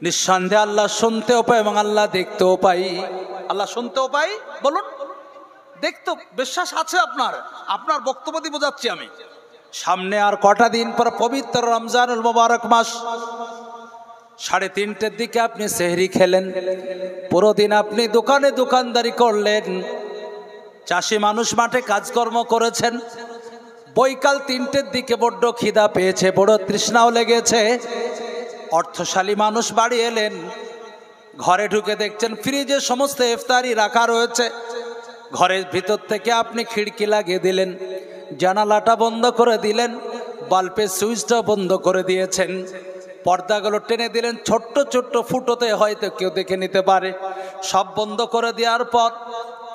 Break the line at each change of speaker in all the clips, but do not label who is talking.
নিঃসন্দেহে আল্লাহ শুনতেও পাই এবং আল্লাহ দেখতেও পাই। আল্লাহ শুনতেও পাই, বলুন, দেখতে বিশ্বাস আছে আপনার? আপনার বক্তব্য দিয়ে বোঝাচ্ছি আমি। সামনে আর কটা দিন পর পবিত্র রমজানুল মুবারক মাস। 3:30টার দিকে আপনি সেহরি খেলেন, পুরো দিন আপনি দোকানে দোকানদারি করলেন, চাষি মানুষ মাঠে কাজকর্ম করেছেন, বৈকাল 3টের দিকে বড্ড খিদা পেয়েছে, বড় তৃষ্ণাও লেগেছে। অর্থশালী মানুষ বাড়ি এলেন, ঘরে ঢুকে দেখছেন ফ্রিজে সমস্ত ইফতারি রাখা রয়েছে। ঘরের ভিতর থেকে আপনি খিড়কি লাগিয়ে দিলেন, জানালাটা বন্ধ করে দিলেন, বাল্বের সুইচটা বন্ধ করে দিয়েছেন, পর্দাগুলো টেনে দিলেন, ছোট্ট ছোট্ট ফুটোতে হয়তো কেউ দেখে নিতে পারে। সব বন্ধ করে দেওয়ার পর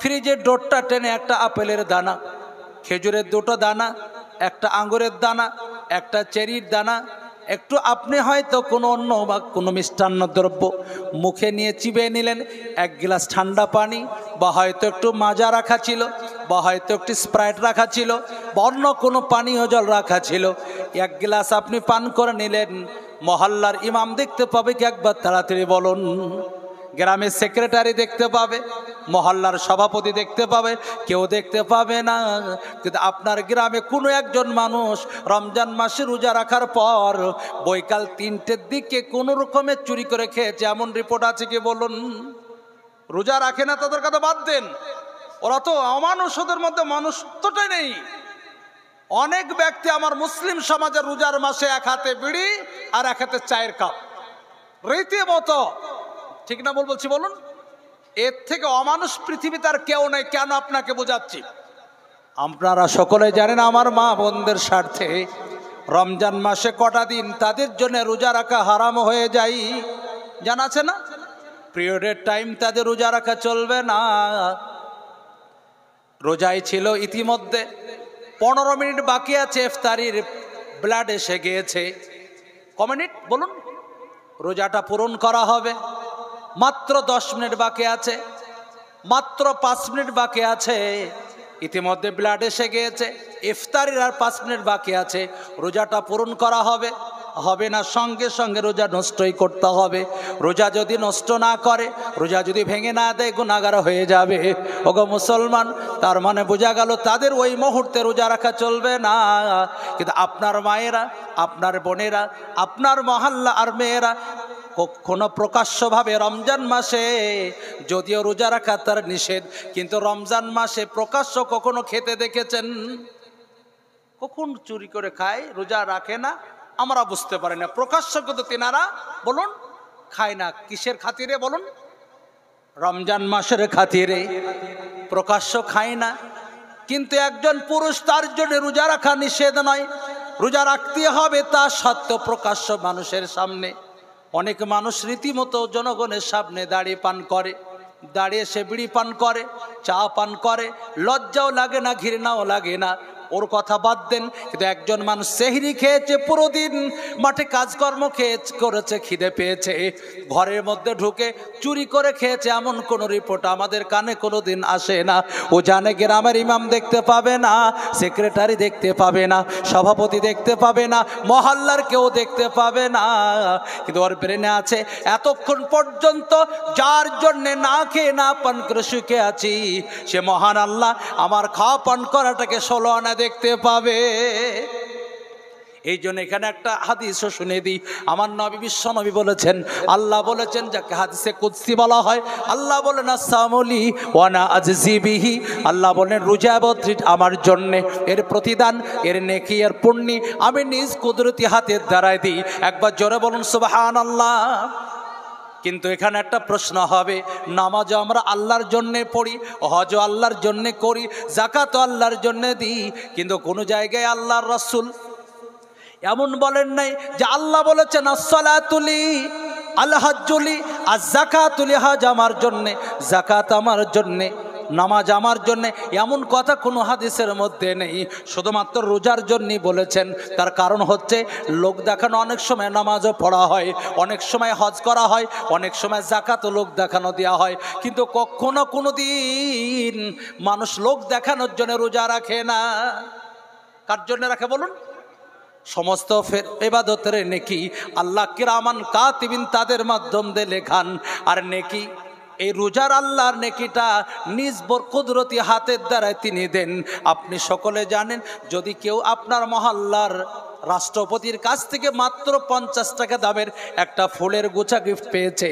ফ্রিজের ডোরটা টেনে একটা আপেলের দানা, খেজুরের 2টো দানা, একটা আঙ্গুরের দানা, একটা চেরির দানা, একটু আপনি হয়তো কোনো অন্য বা কোনো মিষ্টান্ন দ্রব্য মুখে নিয়ে চিবিয়ে নিলেন, 1 গ্লাস ঠান্ডা পানি, বা হয়তো একটু মাজা রাখা ছিল, বা হয়তো একটু স্প্রাইট রাখা ছিল, বা অন্য কোনো পানীয় জল রাখা ছিল, 1 গ্লাস আপনি পান করে নিলেন। মহল্লার ইমাম দেখতে পাবে কি? একবার তাড়াতাড়ি বলুন। গ্রামের সেক্রেটারি দেখতে পাবে, মহল্লার সভাপতি দেখতে পাবে, কেউ দেখতে পাবে না। কিন্তু আপনার গ্রামে কোনো একজন মানুষ রমজান মাসে রোজা রাখার পর বৈকাল 3টের দিকে কোনো রকমে চুরি করে খেয়েছে, এমন রিপোর্ট আছে কি? বলুন। রোজা রাখে না তাদের কথা বাদ দেন, ওরা তো অমানুষ, ওদের মধ্যে মানুষত্বটাই নেই। অনেক ব্যক্তি আমার মুসলিম সমাজের রোজার মাসে 1 হাতে বিড়ি আর 1 হাতে চায়ের কাপ, রীতিমতো, ঠিক না বলছি বলুন? এর থেকে অমানুষ পৃথিবীতে আর কেউ নেই। কেন আপনাকে বোঝাচ্ছি, আপনারা সকলে জানেন আমার মা বোনদের স্বার্থে রমজান মাসে কটা দিন তাদের জন্য রোজা রাখা হারাম হয়ে যায়, জানা আছে না? পিরিয়ডের টাইম তাদের রোজা রাখা চলবে না। রোজাই ছিল, ইতিমধ্যে 15 মিনিট বাকি আছে, ইফতারির ব্লাড এসে গিয়েছে। ক মিনিট বলুন? রোজাটা পূরণ করা হবে, মাত্র 10 মিনিট বাকি আছে, মাত্র 5 মিনিট বাকি আছে, ইতিমধ্যে ব্লাড এসে গিয়েছে, ইফতারির আর 5 মিনিট বাকি আছে, রোজাটা পূরণ করা হবে হবে না? সঙ্গে সঙ্গে রোজা নষ্টই করতে হবে। রোজা যদি নষ্ট না করে, রোজা যদি ভেঙে না দেয়, গুনাহগার হয়ে যাবে। ওগো মুসলমান, তার মানে বোঝা গেল তাদের ওই মুহূর্তে রোজা রাখা চলবে না। কিন্তু আপনার মায়েরা, আপনার বোনেরা, আপনার মহল্লা আর মেয়েরা কখনো প্রকাশ্যভাবে রমজান মাসে, যদিও রোজা রাখা তার নিষেধ, কিন্তু রমজান মাসে প্রকাশ্য কখনো খেতে দেখেছেন? কখন চুরি করে খায়, রোজা রাখে না, আমরা বুঝতে পারি না। প্রকাশ্য কিন্তু তিনারা বলুন খায় না। কিসের খাতিরে বলুন? রমজান মাসের খাতিরে প্রকাশ্য খায় না। কিন্তু একজন পুরুষ, তার জন্য রোজা রাখা নিষেধ নয়, রোজা রাখতে হবে, তা সত্ত্বেও প্রকাশ্য মানুষের সামনে অনেক মানুষ রীতিমতো জনগণের সামনে দাঁড়িয়ে পান করে, দাঁড়িয়ে সে বিড়ি পান করে, চা পান করে, লজ্জাও লাগে না, ঘৃণাও লাগে না। ওর কথা বাদ দেন, কিন্তু একজন মানুষ সেহরি খেয়েছে, পুরো দিন মাঠে কাজকর্ম করেছে, খিদে পেয়েছে, ঘরের মধ্যে ঢুকে চুরি করে খেয়েছে, এমন কোন রিপোর্ট আমাদের কানে কোনো দিন আসে না। ও জানে গ্রামের ইমাম দেখতে পাবে না, সেক্রেটারি দেখতে পাবে না, সভাপতি দেখতে পাবে না, মহল্লার কেউ দেখতে পাবে না, কিন্তু ওর ব্রেনে আছে এতক্ষণ পর্যন্ত যার জন্যে না খেয়ে না পান করে সুখে আছি, সে মহান আল্লাহ আমার খাওয়া পান করাটাকে 16 আনা দেখতে পাবে। এই জন্য এখানে একটা হাদিসও শুনে দিই। আমার নবী, বিশ্ব নবী বলেছেন, আল্লাহ বলেছেন, যাকে হাদিসে কুদসি বলা হয়, আল্লাহ বলেন আসসামুলি ওয়ানা আজজি বিহি, আল্লাহ বলেন রোজা আমার জন্য, এর প্রতিদান, এর নেকি, এর পুণ্যি আমি নিজ কুদরতি হাতের দ্বারাই দিই। একবার জোরে বলুন সুবহানাল্লাহ। কিন্তু এখানে একটা প্রশ্ন হবে, নামাজ আমরা আল্লাহর জন্যে পড়ি, হজ আল্লাহর জন্যে করি, যাকাত আল্লাহর জন্যে দিই, কিন্তু কোনো জায়গায় আল্লাহর রাসূল এমন বলেন নাই যে আল্লাহ বলেছেন আসসালাতুলি আল হজ্জুলি আর যাকাতুলি, হজ আমার জন্যে, যাকাত আমার জন্যে, নামাজ আমার জন্যে, এমন কথা কোনো হাদিসের মধ্যে নেই। শুধুমাত্র রোজার জন্যই বলেছেন। তার কারণ হচ্ছে লোক দেখানো, অনেক সময় নামাজও পড়া হয়, অনেক সময় হজ করা হয়, অনেক সময় যাকাতও লোক দেখানো দেওয়া হয়, কিন্তু কখনো কোনো দিন মানুষ লোক দেখানোর জন্য রোজা রাখে না। কার জন্য রাখে বলুন? সমস্ত ইবাদতের নেকি আল্লাহ কিরামান কাতিবিন তাদের মাধ্যম দিয়ে লেখান। আর নেকি এই রোজার আল্লাহর নেকিটা নিজ কুদরতি হাতের দ্বারায় তিনি দেন। আপনি সকলে জানেন, যদি কেউ আপনার মহল্লার রাষ্ট্রপতির কাছ থেকে মাত্র 50 টাকা দামের একটা ফুলের গুছা গিফট পেয়েছে,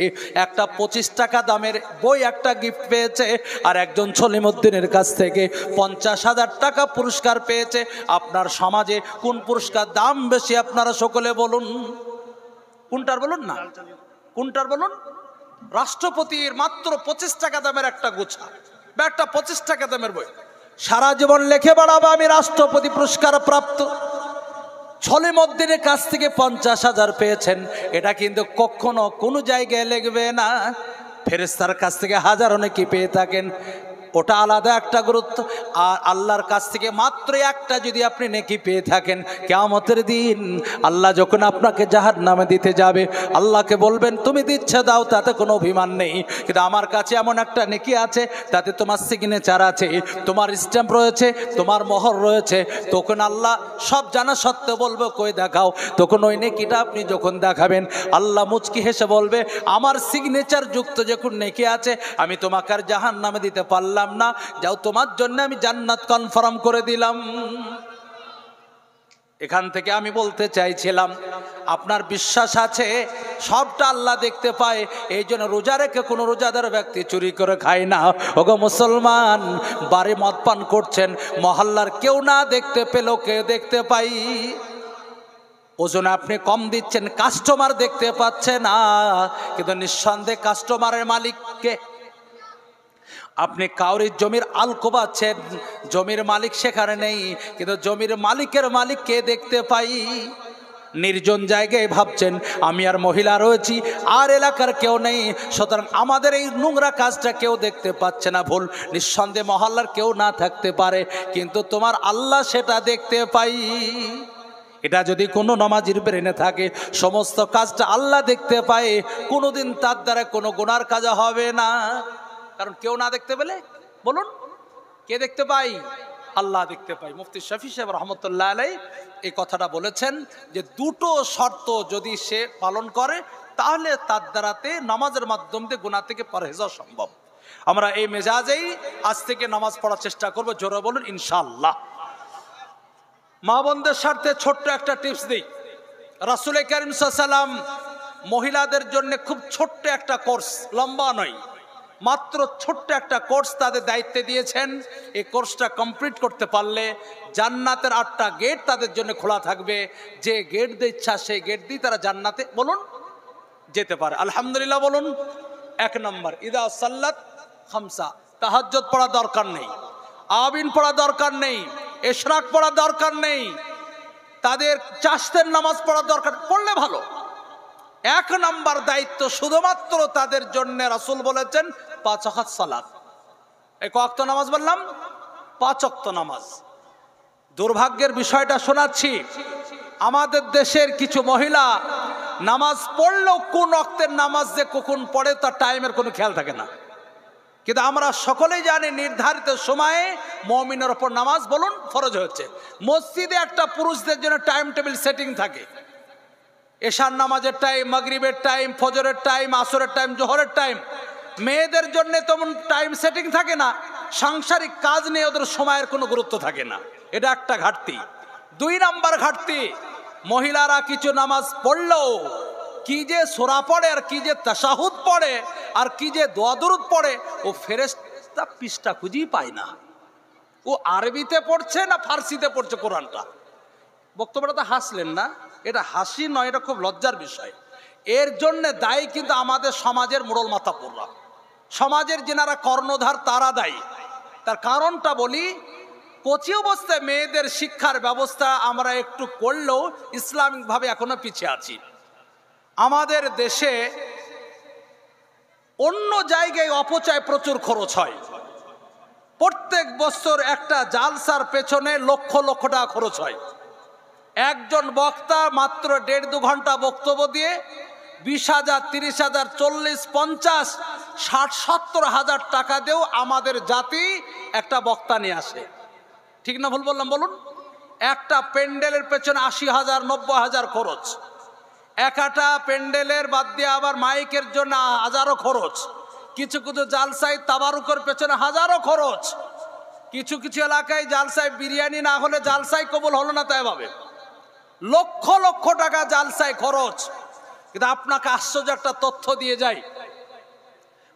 একটা 25 টাকা দামের বই একটা গিফট পেয়েছে, আর একজন সলিমউদ্দিনের কাছ থেকে 50,000 টাকা পুরস্কার পেয়েছে, আপনার সমাজে কোন পুরস্কার দাম বেশি? আপনারা সকলে বলুন, কোনটার বলুন না, কোনটার বলুন? রাষ্ট্রপতির মাত্র 25 টাকা দামের একটা গুছা বা একটা 25 টাকা দামের বই, সারা জীবন লেখে বেড়াবো আমি রাষ্ট্রপতি পুরস্কার প্রাপ্ত। সলিমউদ্দিনের কাছ থেকে 50,000 পেয়েছেন, এটা কিন্তু কখনো কোনো জায়গায় লিখবে না। ফেরেশতার কাছ থেকে হাজারো নেকি পেয়ে থাকেন, ওটা আলাদা একটা গুরুত্ব। আর আল্লাহর কাছ থেকে মাত্র একটা যদি আপনি নেকি পেয়ে থাকেন, কিয়ামতের দিন আল্লাহ যখন আপনাকে জাহান্নামে দিতে যাবে, আল্লাহকে বলবেন তুমি দিচ্ছে দাও, তাতে কোনো অভিমান নেই, কিন্তু আমার কাছে এমন একটা নেকি আছে, তাতে তোমার সিগনেচার আছে, তোমার স্ট্যাম্প রয়েছে, তোমার মোহর রয়েছে। তখন আল্লাহ সব জানা সত্ত্বেও বলবে কই দেখাও। তখন ওই নেকিটা আপনি যখন দেখাবেন, আল্লাহ মুচকি হেসে বলবে আমার সিগনেচার যুক্ত যখন নেকি আছে, আমি তোমাকে আর জাহান্নামে দিতে পারলাম না, যাও তোমার জন্য আমি জান্নাত কনফার্ম করে দিলাম। এখান থেকে আমি বলতে চাইছিলাম, আপনার বিশ্বাস আছে সবটা আল্লাহ দেখতে পায়, এই জন্য রোজা রেখে কোনো রোজাদার ব্যক্তি চুরি করে খায় না। ওগো মুসলমান, বাড়ি মদ পান করছেন, মহল্লার কেউ না দেখতে পেল, কেউ দেখতে পাই, ওজনে আপনি কম দিচ্ছেন, কাস্টমার দেখতে পাচ্ছে না, কিন্তু নিঃসন্দেহে কাস্টমারের মালিককে। আপনি কাউরির জমির আল কোবাচ্ছেন, জমির মালিক সেখানে নেই, কিন্তু জমির মালিকের মালিককে দেখতে পাই। নির্জন জায়গায় ভাবছেন আমি আর মহিলা রয়েছি, আর এলাকার কেউ নেই, সুতরাং আমাদের এই নোংরা কাজটা কেউ দেখতে পাচ্ছে না। ভুল, নিঃসন্দেহে মহল্লার কেউ না থাকতে পারে, কিন্তু তোমার আল্লাহ সেটা দেখতে পাই। এটা যদি কোনো নামাজির ব্রেনে থাকে, সমস্ত কাজটা আল্লাহ দেখতে পায়, কোনোদিন তার দ্বারা কোনো গুনার কাজ হবে না। কারণ কেউ না দেখতে পেলে, বলুন কে দেখতে পাই? আল্লাহ দেখতে পাই। মুফতি শফি সাহেব রহমতুল্লাহ আলাই এই কথাটা বলেছেন যে দুটো শর্ত যদি সে পালন করে, তাহলে তার দ্বারাতে নামাজের মাধ্যম দিয়ে গুনাহ থেকে পরহেজ সম্ভব। আমরা এই মেজাজেই আজ থেকে নামাজ পড়ার চেষ্টা করব, জোরে বলুন ইনশাআল্লাহ। মা বোনদের স্বার্থে ছোট্ট একটা টিপস দিই। রাসূল কারীম সাল্লাল্লাহু আলাইহি ওয়াসাল্লাম মহিলাদের জন্য খুব ছোট্ট একটা কোর্স, লম্বা নয়, মাত্র ছোট্ট একটা কোর্স তাদের দায়িত্বে দিয়েছেন। এই কোর্সটা কমপ্লিট করতে পারলে জান্নাতের 8টা গেট তাদের জন্য খোলা থাকবে। যে গেট দিয়ে ইচ্ছা সেই গেট দিয়ে তারা জান্নাতে বলুন যেতে পারে। আলহামদুলিল্লাহ বলুন। 1 নম্বর, ইদা সাল্লাত খামসা, তাহাজ্জুদ পড়া দরকার নেই, আবিন পড়া দরকার নেই, ইশরাক পড়া দরকার নেই, তাদের চাশতের নামাজ পড়া দরকার, পড়লে ভালো। 1 নম্বর দায়িত্ব শুধুমাত্র তাদের জন্য রাসূল বলেছেন 5 ওয়াক্ত সালাত। এই কত নামাজ বললাম? 5 ওয়াক্ত নামাজ। দুর্ভাগ্যের বিষয়টা শোনাচ্ছি, আমাদের দেশের কিছু মহিলা নামাজ পড়লেও কোন ওয়াক্তের নামাজ যে কখন পড়ে তার টাইমের কোনো খেয়াল থাকে না। কিন্তু আমরা সকলেই জানি নির্ধারিত সময়ে মুমিনের উপর নামাজ বলুন ফরজ হয়েছে। মসজিদে একটা পুরুষদের জন্য টাইম টেবিল সেটিং থাকে, এশার নামাজের টাইম, মাগরিবের টাইম, ফজরের টাইম, আসরের টাইম, জোহরের টাইম। মেয়েদের জন্য তেমন টাইম সেটিং থাকে না, সাংসারিক কাজ নিয়ে ওদের সময়ের কোনো গুরুত্ব থাকে না। এটা একটা ঘাটতি। 2 নম্বর ঘাটতি, মহিলারা কিছু নামাজ পড়লেও কি যে সূরা পড়ে, আর কি যে তাশাহুদ পড়ে, আর কি যে দোয়া দরুদ পড়ে, ও ফেরেশতা পৃষ্ঠা খুঁজেই পায় না। ও আরবিতে পড়ছে না ফার্সিতে পড়ছে কোরআনটা। বক্তব্যটা তো হাসলেন না, এটা হাসি নয়, এটা খুব লজ্জার বিষয়। এর জন্য দায়ী কিন্তু আমাদের সমাজের মোড়ল মাথাপুররা, সমাজের যেনারা কর্ণধার তারা দায়ী। তার কারণটা বলি, কচি অবস্থায় মেয়েদের শিক্ষার ব্যবস্থা আমরা একটু করলেও ইসলামিকভাবে এখনো পিছিয়ে আছি। আমাদের দেশে অন্য জায়গায় অপচয় প্রচুর খরচ হয়। প্রত্যেক বছর একটা জালসার পেছনে লক্ষ লক্ষ টাকা খরচ হয়। একজন বক্তা মাত্র 1.5-2 ঘন্টা বক্তব্য দিয়ে 20,000, 30,000, 40, 50, 60, 70 হাজার টাকা দিয়েও আমাদের জাতি একটা বক্তা নিয়ে আসে। ঠিক না ভুল বললাম বলুন? একটা প্যান্ডেলের পেছনে ৮০,০০০ ৯০,০০০ খরচ, একটা প্যান্ডেলের বাদ দিয়ে আবার মাইকের জন্য হাজারো খরচ, কিছু কিছু জালসাই তাবারুকের পেছনে হাজারো খরচ, কিছু কিছু এলাকায় জালসায় বিরিয়ানি না হলে জালসাই কবুল হলো না, তাই ভাবে লক্ষ লক্ষ টাকা জালসায় খরচ। কিন্তু আপনাকে আশ্চর্য একটা তথ্য দিয়ে যাই,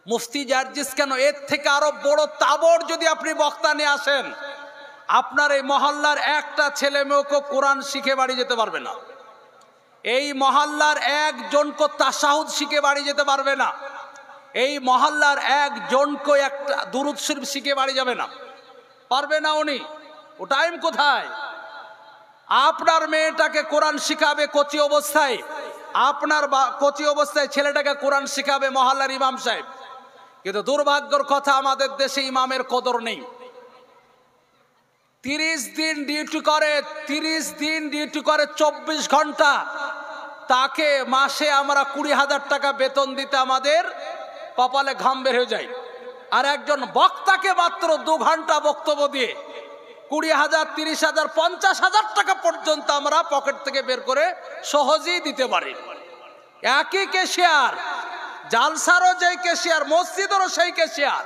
মুফতি জার্জিস কেন, এর থেকে আরো বড় তাবড় যদি আপনি বক্তা নিয়ে আসেন, আপনার এই মহল্লার একটা ছেলে মেয়েকে কোরআন শিখে বাড়ি যেতে পারবে না, এই মহল্লার একজনকে তাশাহুদ শিখে বাড়ি যেতে পারবে না, এই মহল্লার একজনকে একটা দুরূদ শরীফ শিখে বাড়ি যাবে না, পারবে না উনি। ও টাইম কোথায়? আপনার মেয়েটাকে কোরআন শিখাবে কচি অবস্থায়, আপনার কচি অবস্থায় ছেলেটাকে কোরআন শিখাবে মহল্লার ইমাম সাহেব। কিন্তু দুর্ভাগ্যের কথা, আমাদের দেশে ইমামের কদর নেই। 30 দিন ডিউটি করে, 30 দিন ডিউটি করে 24 ঘন্টা, তাকে মাসে আমরা 20,000 টাকা বেতন দিতে আমাদের কপালে ঘাম বের হয়ে যায়। আর একজন বক্তাকে মাত্র 2 ঘন্টা বক্তব্য দিয়ে 20,000, 30,000, 50,000 টাকা পর্যন্ত আমরা পকেট থেকে বের করে সহজেই দিতে পারি। একই ক্যাশিয়ার, জালসারও যেই ক্যাশিয়ার, মসজিদেরও সেই ক্যাশিয়ার।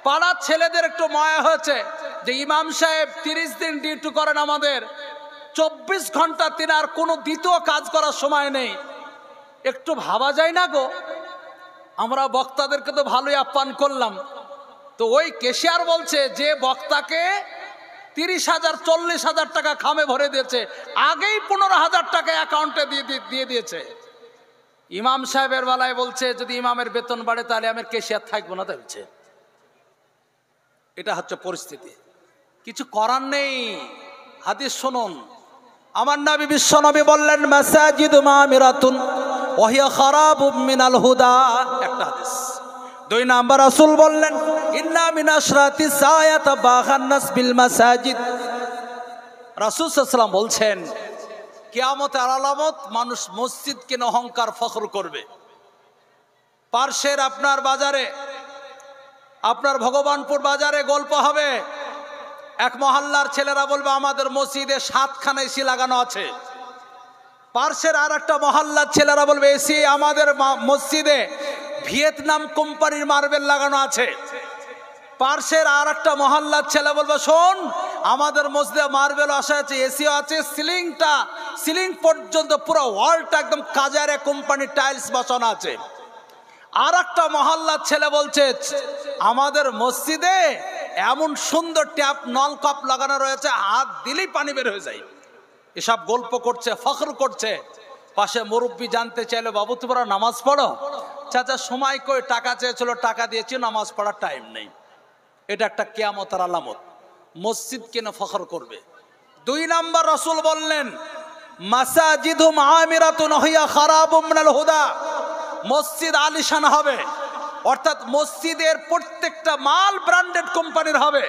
পাড়ার ছেলেদের একটু মায়া হয়েছে যে ইমাম সাহেব 30 দিন ডিউটি করেন, আমাদের 24 ঘন্টা তিনি আর কোনো দ্বিতীয় কাজ করার সময় নেই। একটু ভাবা যায় না গো? আমরা বক্তাদেরকে তো ভালোই আপ্যায়ন করলাম, তো ওই ক্যাশিয়ার বলছে যে বক্তাকে 30,000, 40,000 টাকা খামে ভরে দিয়েছে, আগেই 15,000 টাকা অ্যাকাউন্টে দিয়ে দিয়েছে। ইমাম সাহেবের বেলায় বলছে যদি ইমামের বেতন বাড়ে তাহলে আমার ক্যাশিয়ার থাকবো না, তাই বলছে। এটা হচ্ছে পরিস্থিতি, কিছু করার নেই। হাদিস শুনুন, আমার নবী বিশ্বনবী বললেন মাসাজিদু মামিরাতুন ওয়া হিয়া খারাবুম মিনাল হুদা, একটা হাদিস। 2 নাম্বার রাসূল বললেন ইন্না মিন আশরাতি সায়াত বাগান নাস বিল মাসাজিদ। রাসূল সাল্লাল্লাহু আলাইহি ওয়াসাল্লাম বলছেন কিয়ামতের আলামত, মানুষ মসজিদকে নিয়ে অহংকার ফখর করবে। পার্শ্বের আপনার বাজারে, আপনার ভগবানপুর বাজারে গল্প হবে, এক মহল্লার ছেলেরা বলবে আমাদের মসজিদে 7খানা এসি লাগানো আছে। পার্শ্বের আর একটা মহল্লার ছেলেরা বলবে এসি আমাদের মসজিদে ভিয়েতনাম কোম্পানির মার্বেল লাগানো আছে। পার্শ্বের আর একটা মহল্লার ছেলে বলবে শোন আমাদের মসজিদে মার্বেল আসা আছে, এসিও আছে, সিলিং পর্যন্ত পুরো ওয়ালটা একদম কাজারে কোম্পানির টাইলস বসানো আছে। আর একটা মহল্লার ছেলে বলছে আমাদের মসজিদে এমন সুন্দর ট্যাপ নলকাপ লাগানো রয়েছে, হাত দিলেই পানি বের হয়ে যায়। এসব গল্প করছে, ফখর করছে। পাশে মুরব্বী জানতে চাইলো বাবু তোমরা নামাজ পড়ো? চাচা সময় কই, টাকা চেয়েছিল টাকা দিয়েছি, নামাজ পড়ার টাইম নেই। এটা একটা কিয়ামতের আলামত, মসজিদ কেন ফখর করবে। 2 নাম্বার রাসূল বললেন মাসাজিদুম আমিরাতুন হিয়া খারাবুম মিনাল হুদা, মসজিদ আলিশান হবে, অর্থাৎ মসজিদের প্রত্যেকটা মাল ব্র্যান্ডেড কোম্পানির হবে।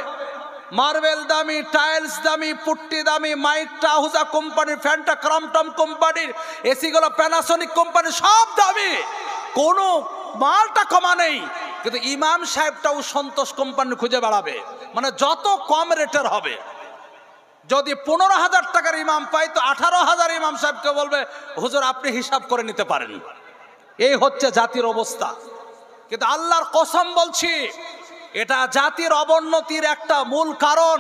মার্বেল দামি, টাইলস দামি, পুট্টি দামি, মাইক টাহুজা কোম্পানির, ফ্যান্টা ক্রামটম কোম্পানির, এসিগুলো প্যানাসোনিক কোম্পানির, সব দামি, কোনো মালটা কমা নেই। কিন্তু ইমাম সাহেবটাও সন্তোষ কোম্পানি খুঁজে বেড়াবে, মানে যত কম রেটের হবে। যদি 15,000 টাকার ইমাম পাই তো 18,000 ইমাম সাহেবকে বলবে হুজুর আপনি হিসাব করে নিতে পারেন। এই হচ্ছে জাতির অবস্থা। কিন্তু আল্লাহর কসম বলছি এটা জাতির অবনতির একটা মূল কারণ।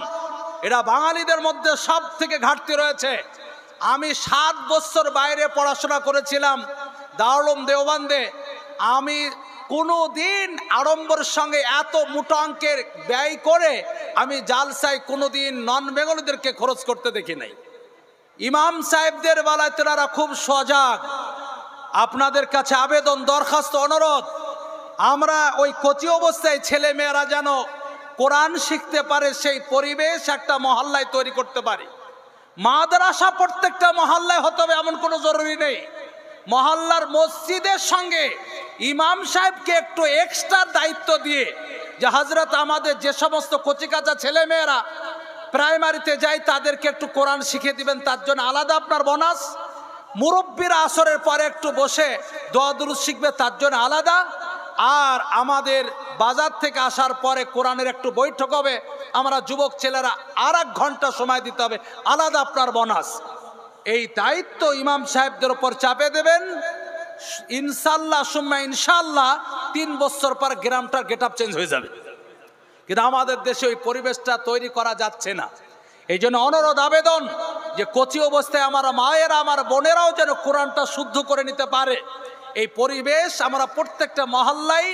এটা বাঙালিদের মধ্যে সব থেকে ঘাটতি রয়েছে। আমি 7 বছর বাইরে পড়াশোনা করেছিলাম দারুল উলুম দেওবন্দে। আমি কোনো দিন আড়ম্বর সঙ্গে এত মোটা অঙ্কের ব্যয় করে আমি জালসায় কোনো দিন নন বেঙ্গলিদেরকে খরচ করতে দেখি নাই। ইমাম সাহেবদের বেলায় তেনারা খুব সজাগ। আপনাদের কাছে আবেদন, দরখাস্ত, অনুরোধ, আমরা ওই কচি অবস্থায় ছেলে মেয়েরা যেন কোরআন শিখতে পারে সেই পরিবেশ একটা মহল্লায় তৈরি করতে পারি। মাদ্রাসা প্রত্যেকটা মহল্লায় হতে হবে এমন কোনো জরুরি নেই। মহল্লার মসজিদের সঙ্গে ইমাম সাহেবকে একটু এক্সট্রা দায়িত্ব দিয়ে যে হযরত আমাদের যে সমস্ত কচিকাচা ছেলে মেয়েরা প্রাইমারিতে যায় তাদেরকে একটু কোরআন শিখিয়ে দিবেন, তার জন্য আলাদা আপনার বোনাস। মুরব্বীরা আসরের পরে একটু বসে দোয়া দুরূদ শিখবে, তার জন্য আলাদা। আর আমাদের বাজার থেকে আসার পরে কোরআনের একটু বৈঠক হবে, আমরা যুবক ছেলেরা আর 1 ঘন্টা সময় দিতে হবে, আলাদা আপনার বোনাস। এই দায়িত্ব ইমাম সাহেবদের উপর চাপে দেবেন। ইনশাল্লাহ সুম্মা ইনশাল্লাহ 3 বছর পর গ্রামটার গেট আপ চেঞ্জ হয়ে যাবে। কিন্তু আমাদের দেশে ওই পরিবেশটা তৈরি করা যাচ্ছে না। এই জন্য অনুরোধ আবেদন যে কচি অবস্থায় আমার মায়েরা আমার বোনেরাও যেন কোরআনটা শুদ্ধ করে নিতে পারে, এই পরিবেশ আমরা প্রত্যেকটা মহল্লায়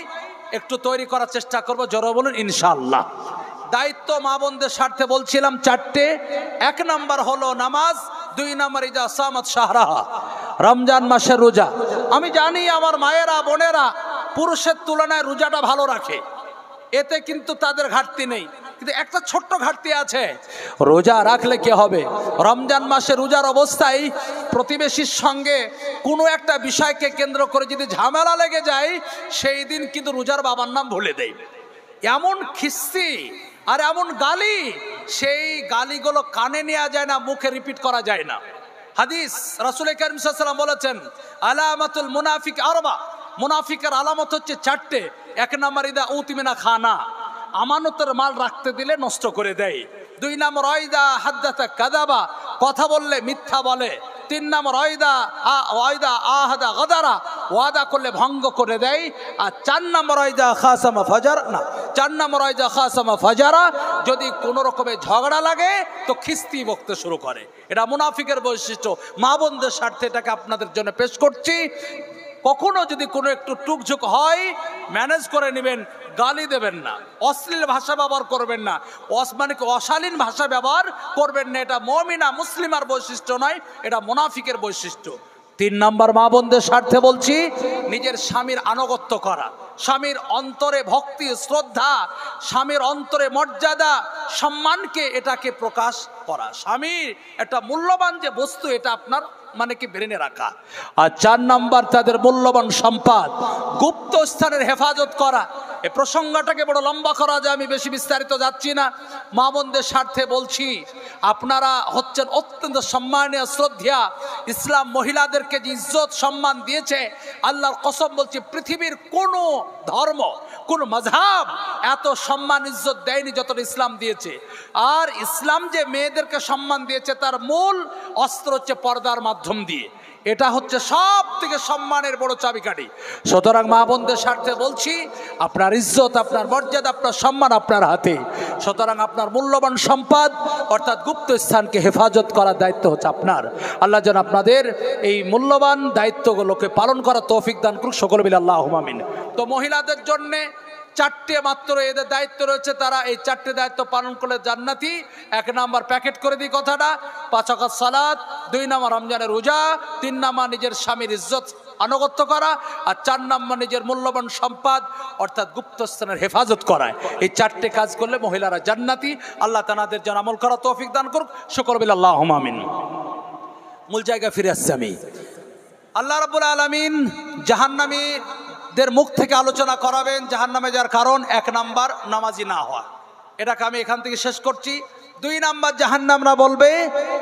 একটু তৈরি করার চেষ্টা করব। জোরে বলুন ইনশাআল্লাহ। দায়িত্ব মা বোনদের স্বার্থে বলছিলাম 4টে। 1 নাম্বার হলো নামাজ, 2 নাম্বার ইজা সামাত শাহরাহা, রমজান মাসের রোজা। আমি জানি আমার মায়েরা বোনেরা পুরুষের তুলনায় রোজাটা ভালো রাখে, এতে কিন্তু তাদের ঘাটতি নেই, কিন্তু একটা ছোট্ট ঘাটতি আছে। রোজা রাখলে কি হবে, রমজান মাসে রোজার অবস্থায় প্রতিবেশীর সঙ্গে কোনো একটা বিষয়কে কেন্দ্র করে যদি ঝামেলা লেগে যায়, সেই দিন কিন্তু রোজার বাবার নাম ভুলে দেয়। এমন খিস্তি আর এমন গালি, সেই গালিগুলো কানে নেওয়া যায় না, মুখে রিপিট করা যায় না। হাদিস রাসূল কারীম সাল্লাল্লাহু আলাইহি ওয়াসাল্লাম বলেছেন, আলামাতুল মুনাফিক আরবা, মুনাফিকের আলামত হচ্ছে 4টে। 1 নাম্বার ইদা উতিমিনা খানা, আমানতের মাল রাখতে দিলে নষ্ট করে দেয়। 2 নাম্বার ওয়াইদা হাদাসা কাযাবা, কথা বললে মিথ্যা বলে। 3 নাম্বার ওয়াইদা আহাদা গাদারা, ওয়াদা করলে ভঙ্গ করে দেয়। আর 4 নাম্বার ওয়াইদা খাসামা ফাজারা, না 4 নাম্বার ওয়াইদা খাসামা ফাজারা, যদি কোনো রকমের ঝগড়া লাগে তো খিস্তি বকতে শুরু করে। এটা মুনাফিকের বৈশিষ্ট্য। মা বোনদের স্বার্থে এটাকে আপনাদের জন্য পেশ করছি। কখনো যদি কোনো একটু টুকঝুক হয় ম্যানেজ করে নেবেন, গালি দেবেন না, অশ্লীল ভাষা ব্যবহার করবেন না, অশালীন ভাষা ব্যবহার করবেন না। এটা মুমিনা মুসলিমার বৈশিষ্ট্য নয়, এটা মুনাফিকের বৈশিষ্ট্য। 3 নাম্বার মা বোনদের স্বার্থে বলছি, নিজের স্বামীর আনুগত্য করা, স্বামীর অন্তরে ভক্তি শ্রদ্ধা, স্বামীর অন্তরে মর্যাদা সম্মানকে এটাকে প্রকাশ করা। স্বামীর একটা মূল্যবান যে বস্তু, এটা আপনার মানে কি ব্রেনে রাখা। আর 4 নাম্বার তাদের মূল্যবান সম্পদ গুপ্ত স্থানের হেফাজত করা। এই প্রসঙ্গটাকে বড় লম্বা করা যায়, আমি বেশি বিস্তারিত যাচ্ছি না। মা বোনদের স্বার্থে বলছি, আপনারা হচ্ছেন অত্যন্ত সম্মানীয় শ্রদ্ধা। ইসলাম মহিলাদেরকে যে ইজ্জত সম্মান দিয়েছে, আল্লাহর কসম বলছি পৃথিবীর কোনো ধর্ম কোন মাযহাব এত সম্মান ইজ্জত দেয়নি যতটা ইসলাম দিয়েছে। আর ইসলাম যে মেয়েদেরকে সম্মান দিয়েছে তার মূল অস্ত্র হচ্ছে পর্দার মাধ্যম দিয়ে। এটা হচ্ছে সব থেকে সম্মানের বড় চাবিকাঠি। সুতরাং মা বোনদের স্বার্থে বলছি, আপনার ইজ্জত, আপনার মর্যাদা, আপনার সম্মান আপনার হাতে। সুতরাং আপনার মূল্যবান সম্পদ অর্থাৎ গুপ্ত স্থানকে হেফাজত করার দায়িত্ব হচ্ছে আপনার। আল্লাহ যেন আপনাদের এই মূল্যবান দায়িত্বগুলোকে পালন করার তৌফিক দান করুক, সকলে মিলে আল্লাহুম্মা আমিন। তো মহিলাদের জন্য 4টে মাত্র এদের দায়িত্ব রয়েছে, তারা এই 4টে দায়িত্ব পালন করলে জান্নাতি। 1 নাম্বার প্যাকেট করে দিই কথাটা, 5 ওয়াক্ত সালাত, 2 নাম্বার রমজানের রোজা, 3 নাম্বার নিজের স্বামীর ইজ্জত আনুগত্য করা, আর 4 নাম্বার নিজের মূল্যবান সম্পদ অর্থাৎ গুপ্তস্থানের হেফাজত করা। এই 4টে কাজ করলে মহিলারা জান্নাতি। আল্লাহ তাআলাদের যেন আমল করা তৌফিক দান করুক, সকলে মিলে আল্লাহুম্মা আমিন। মূল জায়গায় ফিরে আসছি আমি। আল্লাহ রাব্বুল আলামিন জাহান্নামী দের মুখ থেকে আলোচনা করাবেন জাহান্নামে যাওয়ার কারণ। 1 নাম্বার নামাজি না হওয়া, এটাকে আমি এখান থেকে শেষ করছি। 2 নাম্বার জাহান্নামরা বলবে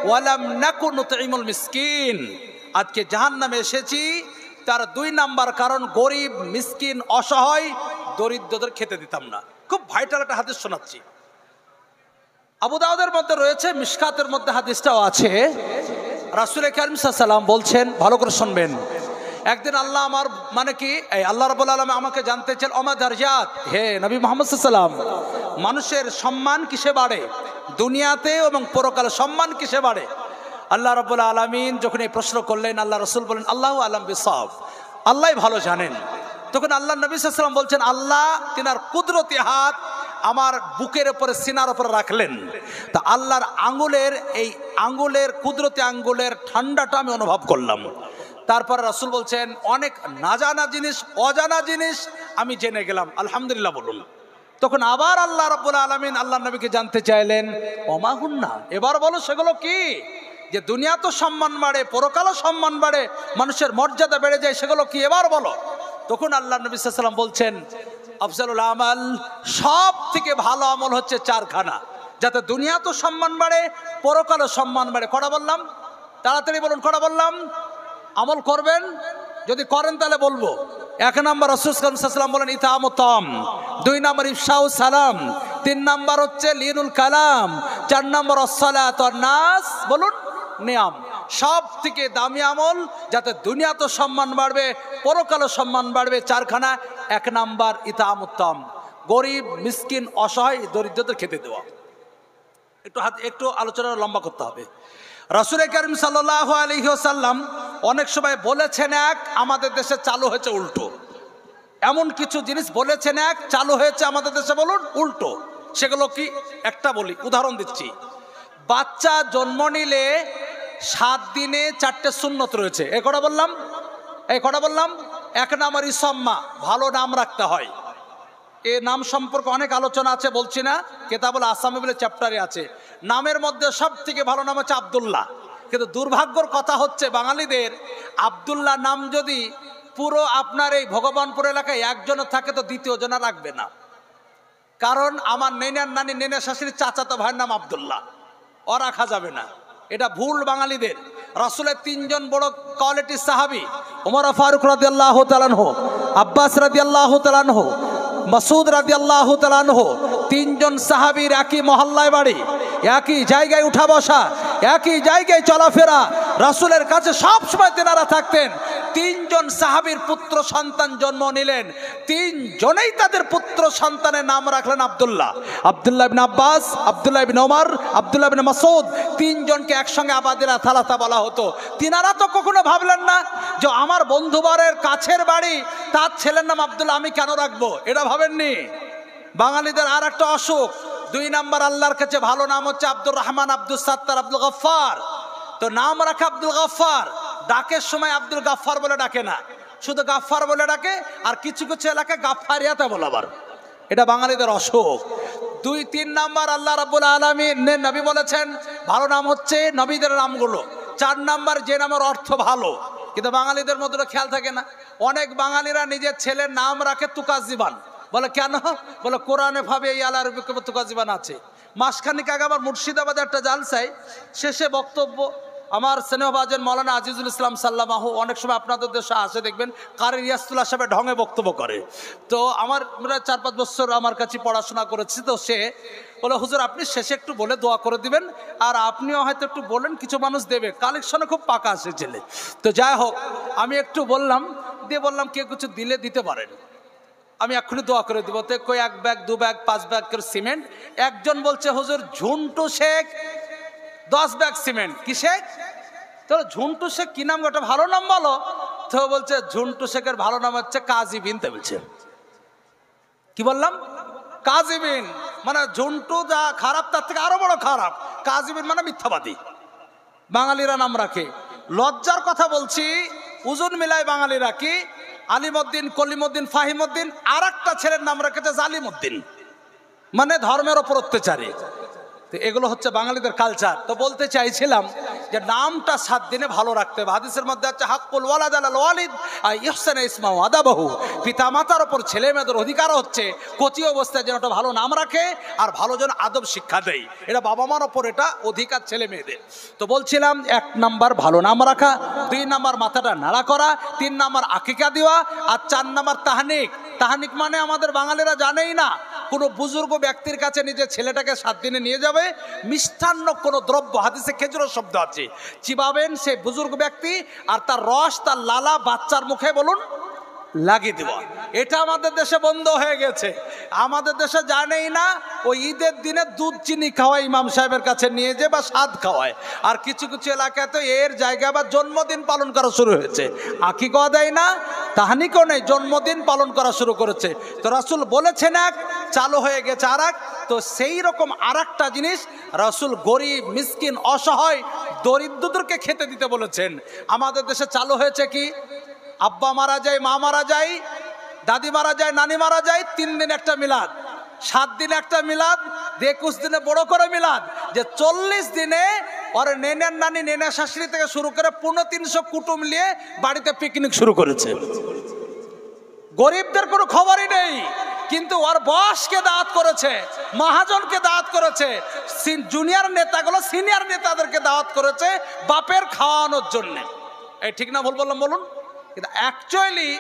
ওয়ালাম নাকুন নুতঈমুল মিসকিন, আজকে জাহান্নামে এসেছি তার 2 নাম্বার কারণ গরিব মিসকিন অসহায় দরিদ্রদের খেতে দিতাম না। খুব ভাইটাল একটা হাদিস শোনাচ্ছি, আবু দাউদের মধ্যে রয়েছে, মিশকাতের মধ্যে হাদিসটাও আছে। রাসূল কারীম সাল্লাল্লাহু আলাইহি ওয়াসাল্লাম বলছেন, ভালো করে শুনবেন, একদিন আল্লাহ আমার মানে কি আল্লাহ রাব্বুল আলামিন আমাকে জানতে চান, ওমা দারজাত, হে নবী মুহাম্মদ সাল্লাল্লাহু আলাইহি ওয়াসাল্লাম, মানুষের সম্মান কিসে বাড়ে, দুনিয়াতে এবং পরকালে সম্মান কিসে বাড়ে? আল্লাহ রাব্বুল আলামিন যখন এই প্রশ্ন করলেন, আল্লাহ রাসূল বলেন আল্লাহু আলাম বিসাওয়াব, আল্লাহই ভালো জানেন। তখন আল্লাহ নবী সাল্লাল্লাহু আলাইহি ওয়াসাল্লাম বলছেন, আল্লাহ তিনার কুদরতি হাত আমার বুকের উপরে সিনার উপরে রাখলেন, তা আল্লাহর আঙ্গুলের এই আঙ্গুলের কুদরতি আঙ্গুলের ঠান্ডাটা আমি অনুভব করলাম। তারপরে রাসূল বলছেন, অনেক না জানা জিনিস, অজানা জিনিস আমি জেনে গেলাম, আলহামদুলিল্লাহ বলুন। তখন আবার আল্লাহ রাব্বুল আলামিন আল্লাহ নবীকে জানতে চাইলেন, ওমা হুন্না, এবার বলো সেগুলো কি? যে দুনিয়া তো সম্মান বাড়ে, পরকালও সম্মান বাড়ে, মানুষের মর্যাদা বেড়ে যায়, সেগুলো কি এবার বলো। তখন আল্লাহ নবী সাল্লাল্লাহু আলাইহি ওয়াসাল্লাম বলছেন, আফজালুল আমাল, সব থেকে ভালো আমল হচ্ছে 4খানা, যাতে দুনিয়া তো সম্মান বাড়ে, পরকালও সম্মান বাড়ে। কটা বললাম? তাড়াতাড়ি বলুন, কটা বললাম? আমল করবেন, যদি করেন তাহলে বলবো। এক নম্বর রাসূল সাল্লাল্লাহু আলাইহি ওয়াসাল্লাম বলেন ইতামুতাম, 2 নম্বর ইফশাউ সালাম, 3 নম্বর হচ্ছে লিনুল কালাম, 4 নম্বর আসসালাতু ওয়ান নাস বলুন নিয়াম। সব থেকে দামি আমল, যাতে দুনিয়াতে সম্মান বাড়বে পরকালে সম্মান বাড়বে, 4খানা। 1 নম্বর ইতামুতাম, গরিব মিসকিন অসহায় দরিদ্রদের খেতে দেওয়া। একটু আলোচনা লম্বা করতে হবে। রাসূল কারীম সাল্লাল্লাহু আলাইহি ওয়াসাল্লাম অনেক সময় বলেছেন এক, আমাদের দেশে চালু হয়েছে উল্টো। এমন কিছু জিনিস বলেছেন এক, চালু হয়েছে আমাদের দেশে বলুন উল্টো। সেগুলো কি একটা বলি, উদাহরণ দিচ্ছি। বাচ্চা জন্ম নিলে 7 দিনে 4টে সুন্নত রয়েছে। এই কটা বললাম। 1 নম্বর ইসাম্মা, ভালো নাম রাখতে হয়। এ নাম সম্পর্কে অনেক আলোচনা আছে, বলছি না, কিতাবুল আসামি বলে চ্যাপ্টারে আছে। নামের মধ্যে সব থেকে ভালো নাম হচ্ছে আব্দুল্লাহ। কিন্তু দুর্ভাগ্যর কথা হচ্ছে বাঙালিদের আব্দুল্লাহ নাম যদি পুরো আপনার এই ভগবানপুর এলাকায় একজনের থাকে তো দ্বিতীয় জনা রাখবে না। কারণ আমার নেনার নানি নেনা শাশুড়ির চাচাতো ভাইয়ের নাম আব্দুল্লাহ, ও রাখা যাবে না। এটা ভুল বাঙালিদের। রাসূলের 3 জন বড় কোয়ালিটির সাহাবী, ওমর ফারুক রাদিয়াল্লাহু তাআলা আনহু, আব্বাস রাদিয়াল্লাহু তাআলা আনহু, মাসউদ রাদিয়াল্লাহু তাআলা আনহু, 3 জন সাহাবীর একই মহল্লায় বাড়ি, একই জায়গায় উঠা বসা, একই জায়গায় চলাফেরা। রাসূলের কাছে সব সময় তেনারা থাকতেন। 3 জন সাহাবীর পুত্র সন্তান জন্ম নিলেন, 3 জনেই তাদের পুত্র সন্তানের নাম রাখলেন আব্দুল্লাহ। আব্দুল্লাহ ইবনে আব্বাস, আব্দুল্লাহ ইবনে ওমর, আব্দুল্লাহ ইবনে মাসউদ, 3 জনকে একসঙ্গে আবাদিলা থালাতা বলা হতো। তিনারা তো কখনো ভাবলেন না যে আমার বন্ধুবারের কাছের বাড়ি, তার ছেলের নাম আব্দুল্লাহ, আমি কেন রাখবো, এটা ভাবেননি। বাঙালিদের আর একটা অসুখ, 2 নম্বর আল্লাহর কাছে ভালো নাম হচ্ছে আব্দুর রহমান, আব্দুল সাত্তার, আব্দুল গফফার। তো নাম রাখা আব্দুল গফফার, ডাকের সময় আব্দুল গাফফার বলে ডাকে না, শুধু গাফফার বলে ডাকে। আর কিছু কিছু এলাকায় গাফফারিয়াতে বলে আবার, এটা বাঙালিদের অসুখ। 2-3 নম্বর আল্লাহ রাব্বুল আলামিনের নবী বলেছেন ভালো নাম হচ্ছে নবীদের নামগুলো। 4 নম্বর যে নামের অর্থ ভালো, কিন্তু বাঙালিদের মধ্যে খেয়াল থাকে না। অনেক বাঙালিরা নিজের ছেলের নাম রাখে তুকাজিবান, বলে কেন, বলে কোরআনে ভাবে এই আল্লাহর তুকাজিবান আছে। মাসখানিক আগে আমার মুর্শিদাবাদে একটা জালসায় শেষে বক্তব্য আমার স্নেহভাজন মৌলানা আজিজুল ইসলাম সাল্লামাহু, অনেক সময় আপনাদের দেশে আসে দেখবেন কারি রিয়াসতুল্লাহ সাহেবের ঢঙে বক্তব্য করে। তো আমার 4-5 বছর আমার কাছে পড়াশোনা করেছি। তো সে বলে হুজুর আপনি শেষে একটু বলে দোয়া করে দিবেন, আর আপনিও হয়তো একটু বলেন, কিছু মানুষ দেবে। কালেকশনে খুব পাকা আসে ছেলে। তো যাই হোক, আমি একটু বললাম, কেউ কিছু দিলে দিতে পারেন, আমি এক্ষুনি দোয়া করে দিব। তো কই 1 ব্যাগ 2 ব্যাগ 5 ব্যাগ করে সিমেন্ট। একজন বলছে হুজুর ঝুন্টু শেখ 10 ব্যাগ সিমেন্ট। কি শেখ? তো ঝুন্টু শেখ কি নাম, একটা ভালো নাম বলো। তো বলছে ঝুন্টু শেখের ভালো নাম হচ্ছে কাজী বিন। তে বলছে কি বললাম, কাজী বিন। মানে ঝুন্টু যা খারাপ তার থেকে আরো বড় খারাপ, কাজী বিন মানে মিথ্যাবাদী। বাঙালিরা নাম রাখে। লজ্জার কথা বলছি, ওজন মিলায় বাঙালিরা কি আলিমউদ্দিন, কলিমউদ্দিন, ফাহিমউদ্দিন, আর একটা ছেলের নাম রেখেছে জালিমউদ্দিন, মানে ধর্মের ওপর অত্যাচারী। তো এগুলো হচ্ছে বাঙালিদের কালচার। তো বলতে চাইছিলাম যে নামটা 7 দিনে ভালো রাখতে হবে। হাদিসের মধ্যে আছে হাক্কুল ওয়ালাদ আলাল ওয়ালিদ ইহসান ইসমাউ আদাবাহু, পিতা মাতার ওপর ছেলে মেয়েদের অধিকার হচ্ছে কচি অবস্থায় যেন একটা ভালো নাম রাখে আর ভালো যেন আদব শিক্ষা দেয়। এটা বাবা মার ওপর এটা অধিকার ছেলে মেয়েদের। তো বলছিলাম 1 নাম্বার ভালো নাম রাখা, 2 নাম্বার মাথাটা নাড়া করা, 3 নাম্বার আকিকা দেওয়া, আর 4 নাম্বার তাহনিক। তাহনিক মানে আমাদের বাঙালিরা জানেই না। কোনো বুজুর্গ ব্যক্তির কাছে নিজের ছেলেটাকে 7 দিনে নিয়ে যাবে, মিষ্টান্ন কোনো দ্রব্য, হাদিসে খেজুরের শব্দ আছে, চিবাবেন সেই বুজুর্গ ব্যক্তি, আর তার রস, তার লালা বাচ্চার মুখে বলুন লাগিয়ে দেওয়া। এটা আমাদের দেশে বন্ধ হয়ে গেছে। আমাদের দেশে জানেই না, ওই ঈদের দিনে দুধ চিনি খাওয়ায় ইমাম সাহেবের কাছে নিয়ে যে, বা স্বাদ খাওয়ায়। আর কিছু কিছু এলাকায় তো এর জায়গায় আবার জন্মদিন পালন করা শুরু হয়েছে। আকিকা দেয় না, তাহনিকও নেই, জন্মদিন পালন করা শুরু করেছে। তো রাসূল বলেছেন এক, চালু হয়ে গেছে আর এক। তো সেই রকম আর একটা জিনিস রাসূল গরিব মিসকিন অসহায় দরিদ্রদেরকে খেতে দিতে বলেছেন। আমাদের দেশে চালু হয়েছে কি, আব্বা মারা যায়, মা মারা যায়, দাদি মারা যায়, নানি মারা যায়, 3 দিন একটা মিলাদ, 7 দিনে একটা মিলাদ, 21 দিনে বড় করে মিলাদ, যে 40 দিনে ওর নেনার নানি নেনা শাশুড়ি থেকে শুরু করে 350 কুটুম নিয়ে বাড়িতে পিকনিক শুরু করেছে। গরিবদের কোনো খবরই নেই, কিন্তু ওর বসকে দাওয়াত করেছে, মহাজনকে দাওয়াত করেছে, জুনিয়র নেতাগুলো সিনিয়র নেতাদেরকে দাওয়াত করেছে বাপের খাওয়ানোর জন্যে। এই ঠিক না ভুল বললাম বলুন? কিন্তু অ্যাকচুয়ালি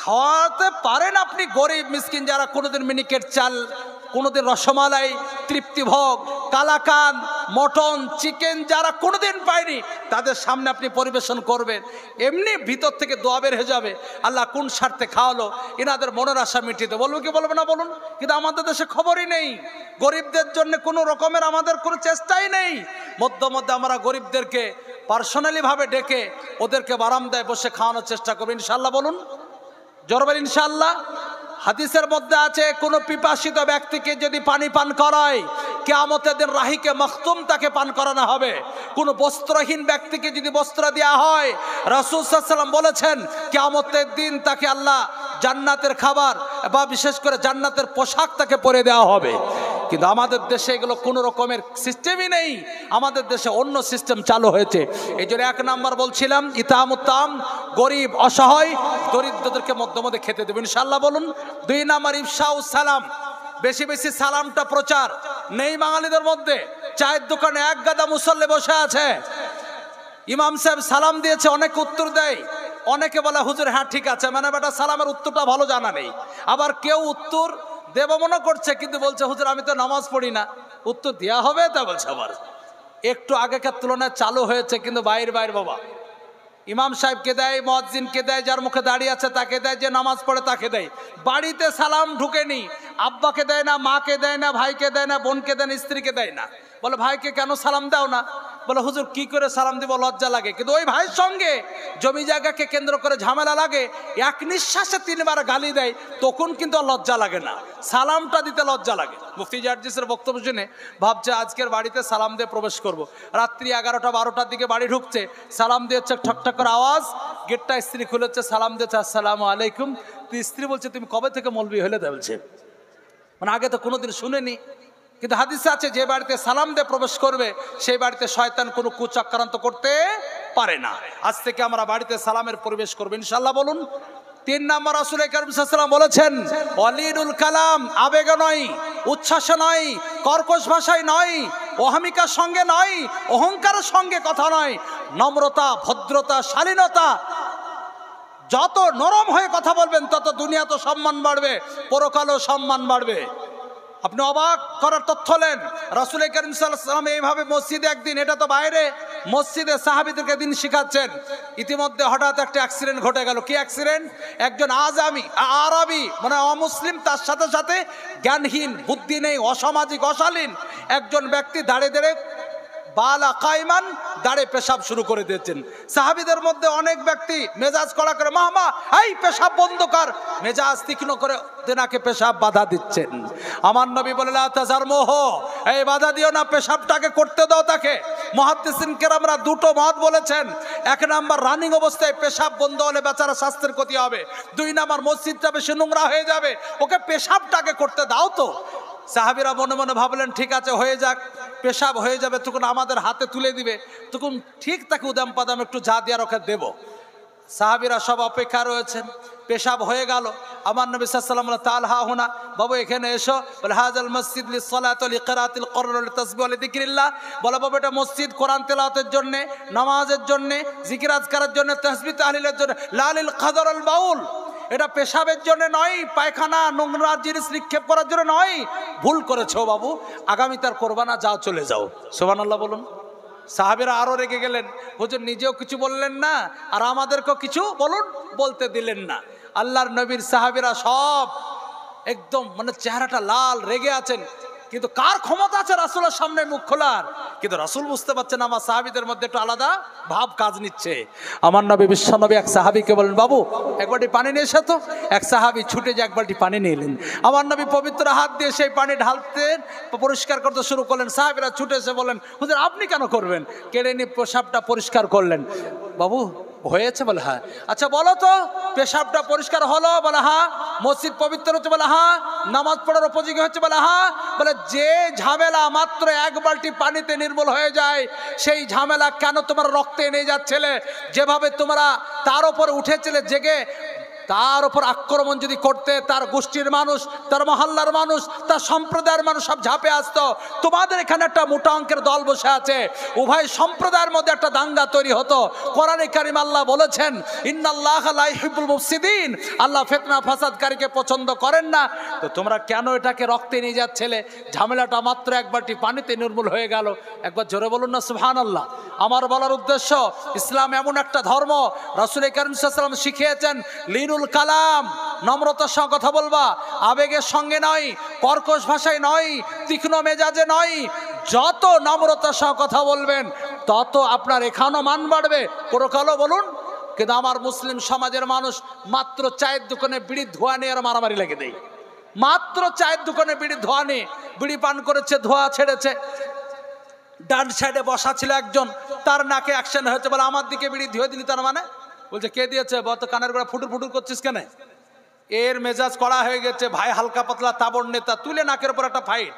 খাওয়াতে পারেন আপনি গরিব মিসকিন যারা কোনোদিন মিনিকেট চাল, কোনোদিন রসমালাই, তৃপ্তিভোগ, কালাকান, মটন, চিকেন যারা কোনোদিন পায়নি তাদের সামনে আপনি পরিবেশন করবেন, এমনি ভিতর থেকে দোয়া বের হয়ে যাবে, আল্লাহ কোন স্বার্থে খাওয়ালো, এনাদের মনের আশা মিটিয়ে দেবে। বলবো কি বলবো না বলুন? কিন্তু আমাদের দেশে খবরই নেই, গরিবদের জন্য কোনো রকমের আমাদের কোনো চেষ্টাই নেই। মধ্যে মধ্যে আমরা গরিবদেরকে পার্সোনালি ভাবে ডেকে ওদেরকে বারান্দায় বসে খাওয়ানোর চেষ্টা করবো ইনশাল্লাহ। বলুন জোরবেন ইনশাল্লাহ। হাদিসের মধ্যে আছে কোন পিপাসিত ব্যক্তিকে যদি পানি পান করায় কিয়ামতের দিন রাহিকে মখতুম তাকে পান করানো হবে। কোন বস্ত্রহীন ব্যক্তিকে যদি বস্ত্র দেওয়া হয়, রাসূল সাল্লাল্লাহু আলাইহি ওয়াসাল্লাম বলেছেন কিয়ামতের দিন তাকে আল্লাহ জান্নাতের খাবার বা বিশেষ করে জান্নাতের পোশাক তাকে পরে দেওয়া হবে। কিন্তু আমাদের দেশে এগুলো কোনো রকমের সিস্টেমই নেই, আমাদের দেশে অন্য সিস্টেম চালু হয়েছে। এই জন্য 1 নাম্বার বলছিলাম ইতামুত্তাম, গরিব অসহায় দরিদ্রদেরকে মধ্যে মধ্যে খেতে দেবেন ইনশাআল্লাহ। বলুন 2 নাম্বার ইফশাউস সালাম, বেশি বেশি সালামটা প্রচার নেই বাঙালিদের মধ্যে। চায়ের দোকানে এক গাদা মুসল্লি বসে আছে, ইমাম সাহেব সালাম দিয়েছে, অনেকে উত্তর দেয়, অনেকে বলে হুজুর হ্যাঁ ঠিক আছে, মানে বেটা সালামের উত্তরটা ভালো জানা নেই। আবার কেউ উত্তর দেব মনে করছে কিন্তু বলছে হুজুর আমি তো নামাজ পড়ি না, উত্তর দেওয়া হবে তা বলছে। আবার একটু আগেকার তুলনায় চালু হয়েছে, কিন্তু বাইর বাবা ইমাম সাহেবকে দেয়, মুয়াজ্জিনকে দেয়, যার মুখে দাঁড়িয়ে আছে তাকে দেয়, যে নামাজ পড়ে তাকে দেয়। বাড়িতে সালাম ঢুকেনি, আব্বাকে দেয় না, মাকে দেয় না, ভাইকে দেয় না, বোনকে দেয় না, স্ত্রীকে দেয় না। বলে ভাইকে কেন সালাম দাও না? বলে হুজুর কি করে সালাম দিব, লজ্জা লাগে। কিন্তু ওই ভাইয়ের সঙ্গে জমি জায়গাকে কেন্দ্র করে ঝামেলা লাগে, এক নিঃশ্বাসে 3 বার গালি দেয়, তখন কিন্তু লজ্জা লাগে না, সালামটা দিতে লজ্জা লাগে। মুফতি জার্জিসের বক্তব্য শুনে ভাবছে আজকের বাড়িতে সালাম দিয়ে প্রবেশ করব। রাত্রি 11টা 12টার দিকে বাড়ি ঢুকছে, সালাম দিয়েছে, ঠকঠক করে আওয়াজ, গেটটা স্ত্রী খুলেছে, সালাম দিয়েছে আসসালামু আলাইকুম। তো স্ত্রী বলছে তুমি কবে থেকে মৌলবি হলে? বলছে মানে আগে তো কোনোদিন শুনেনি। কিন্তু হাদিসে আছে যে বাড়িতে সালাম দিয়ে প্রবেশ করবে সেই বাড়িতে শয়তান কোনো কুচক্রান্ত করতে পারে না। আজ থেকে আমরা বাড়িতে সালামের পরিবেশ করবো ইনশাআল্লাহ। বলুন 3 নাম্বার রাসূল কারীম সাল্লাল্লাহু আলাইহি ওয়াসাল্লাম বলেছেন ওয়ালিদুল কালাম, আবেগে নয়, উচ্ছ্বাসে নয়, কর্কশ ভাষায় নয়, অহমিকার সঙ্গে নয়, অহংকারের সঙ্গে কথা নয়, নম্রতা, ভদ্রতা, শালীনতা, যত নরম হয়ে কথা বলবেন তত দুনিয়া তো সম্মান বাড়বে, পরকালেও সম্মান বাড়বে। আপনি অবাক করার তথ্য হলেন, রাসূল কারীম সাল্লাল্লাহু আলাইহি ওয়াসাল্লাম এইভাবে মসজিদে একদিন, এটা তো বাইরে, মসজিদে সাহাবীদেরকে দিন শিখাচ্ছেন। ইতিমধ্যে হঠাৎ একটা অ্যাক্সিডেন্ট ঘটে গেল। কি অ্যাক্সিডেন্ট? একজন আরবি মানে অমুসলিম, তার সাথে সাথে জ্ঞানহীন, বুদ্ধি নেই, অসামাজিক, অশালীন একজন ব্যক্তি দাঁড়িয়ে দাঁড়িয়ে বালা কাইমান দাঁড়ে পেশাব শুরু করে দিয়েছেন। সাহাবীদের মধ্যে অনেক ব্যক্তি মেজাজ কড়া করে মাহমা এই পেশাব বন্ধ কর, মেজাজ তীক্ষ্ণ করে তেনাকে পেশাব বাধা দিচ্ছেন। আমার নবী বলে লা তাজারমুহ, এই বাধা দিও না, পেশাবটাকে করতে দাও তাকে। মুহাদ্দিসিন কেরামরা 2টো মত বলেছেন। 1 নাম্বার রানিং অবস্থায় পেশাব বন্ধ হলে বেচারা স্বাস্থ্যের ক্ষতি হবে। 2 নাম্বার মসজিদটা বেশি নোংরা হয়ে যাবে, ওকে পেশাবটাকে করতে দাও তো। সাহাবীরা মনে মনে ভাবলেন ঠিক আছে হয়ে যাক, পেশাব হয়ে যাবে তখন আমাদের হাতে তুলে দিবে, তখন ঠিক তাকে উদাম পাদাম একটু যা দেওয়ার ওকে দেব। সাহাবীরা সব অপেক্ষা রয়েছেন, পেশাব হয়ে গেল। আমার নবী সাল্লাল্লাহু আলাইহি ওয়াসাল্লাম তাআলা হুনা, বাবু এখানে এসো। বলে হাযাল মসজিদ লিসসালাতি ওয়া লিকিরাতিল কুরআন ওয়া লিতাসবিহ ওয়া লিযিকরিল্লাহ। বলে বাবু এটা মসজিদ কোরআন তেলাওয়াতের জন্য, নামাজের জন্য, জিকির আজকারের জন্য, তাসবিহ তাহলিলের জন্য, লা লিল কাদর আল বাউল। এটা পেশাবের জন্য নয়, পায়খানা নোংরা জিনিস নিক্ষেপ করার জন্য নয়। ভুল করেছো বাবু, আগামী তার করবা না, যাও চলে যাও। সুবহানাল্লাহ বলুন। সাহাবীরা আরো রেগে গেলেন, হুজুর নিজেও কিছু বললেন না আর আমাদেরকেও কিছু বলুন বলতে দিলেন না। আল্লাহর নবীর সাহাবীরা সব একদম মানে চেহারাটা লাল, রেগে আছেন। কিন্তু কার ক্ষমতা আছে রাসূলের সামনে মুখ খোলার? কিন্তু রাসূল বুঝতে পারছেন আমার সাহাবীদের মধ্যে একটু আলাদা ভাব কাজ নিচ্ছে। আমার নবী বিশ্বনবী এক সাহাবীকে বলেন বাবু এক বালতি পানি নিয়ে এসো তো। এক সাহাবী ছুটে যে এক বালতি পানি নিয়ে এলেন। আমার নবী পবিত্র হাত দিয়ে সেই পানি ঢালতেন, পরিষ্কার করতে শুরু করলেন। সাহাবীরা ছুটে এসে বলেন হুজুর আপনি কেন করবেন? কেড়ে নিয়ে পেশাবটা পরিষ্কার করলেন। বাবু হয়েছে? বলে হ্যাঁ। আচ্ছা বলো তো পেশাবটা পরিষ্কার হলো? বলে হ্যাঁ। মসজিদ পবিত্র হচ্ছে? বলে হ্যাঁ। নামাজ পড়ার উপযোগী হচ্ছে? বলে হ্যাঁ। বলে যে ঝামেলা মাত্র 1 বালতি পানিতে নির্মূল হয়ে যায়, সেই ঝামেলা কেন তোমার রক্তে এনে যাচ্ছিলে? যেভাবে তোমরা তার উপরে উঠেছিলে জেগে, তার উপর আক্রমণ যদি করতে, তার গোষ্ঠীর মানুষ, তার মহল্লার মানুষ, তার সম্প্রদায়ের মানুষ সব ঝাঁপে আসতো। তোমাদের এখানে একটা মোটা অঙ্কের দল বসে আছে, উভয় সম্প্রদায়ের মধ্যে একটা দাঙ্গা তৈরি হতো। কোরআনে কারিম আল্লাহ বলেছেন, ইন্নাল্লাহা লা ইউহিব্বুল মুফসিদিন, আল্লাহ ফিতনা ফাসাদকারীকে পছন্দ করেন না। তো তোমরা কেন এটাকে রক্তে নিয়ে যাচ্ছিলে? ঝামেলাটা মাত্র এক বাটি পানিতে নির্মূল হয়ে গেল। একবার জোরে বলুন না সুবহানাল্লাহ। আমার বলার উদ্দেশ্য, ইসলাম এমন একটা ধর্ম, রাসূল কারীম সাল্লাল্লাহু আলাইহি ওয়াসাল্লাম শিখিয়েছেন লিনুল কালাম, নম্রতার সঙ্গে কথা বলবা, আবেগের সঙ্গে নয়, কর্কশ ভাষায় নয়, তীক্ষ্ণ মেজাজে নয়। যত নম্রতার সঙ্গে কথা বলবেন তত আপনার এখানেও মান বাড়বে, পরকালও বলুন। কিন্তু আমার মুসলিম সমাজের মানুষ মাত্র চায়ের দোকানে বিড়ির ধোঁয়া নিয়ে আর মারামারি লেগে দেয়। মাত্র চায়ের দোকানে বিড়ির ধোঁয়া নিয়ে, বিড়ি পান করেছে, ধোঁয়া ছেড়েছে, ডান সাইডে বসা ছিল একজন, তার নাকে অ্যাকশন হয়েছে, বলে আমার দিকে বিড়ি ধুয়ে দিলি, তার মানে বলছে কে দিয়েছে, বত কানের গোড়া ফুটুর ফুটুর করছিস কেন? এর মেজাজ কড়া হয়ে গেছে, ভাই হালকা পাতলা তাবড় নেতা, তুলে নাকের উপর একটা ফাইট।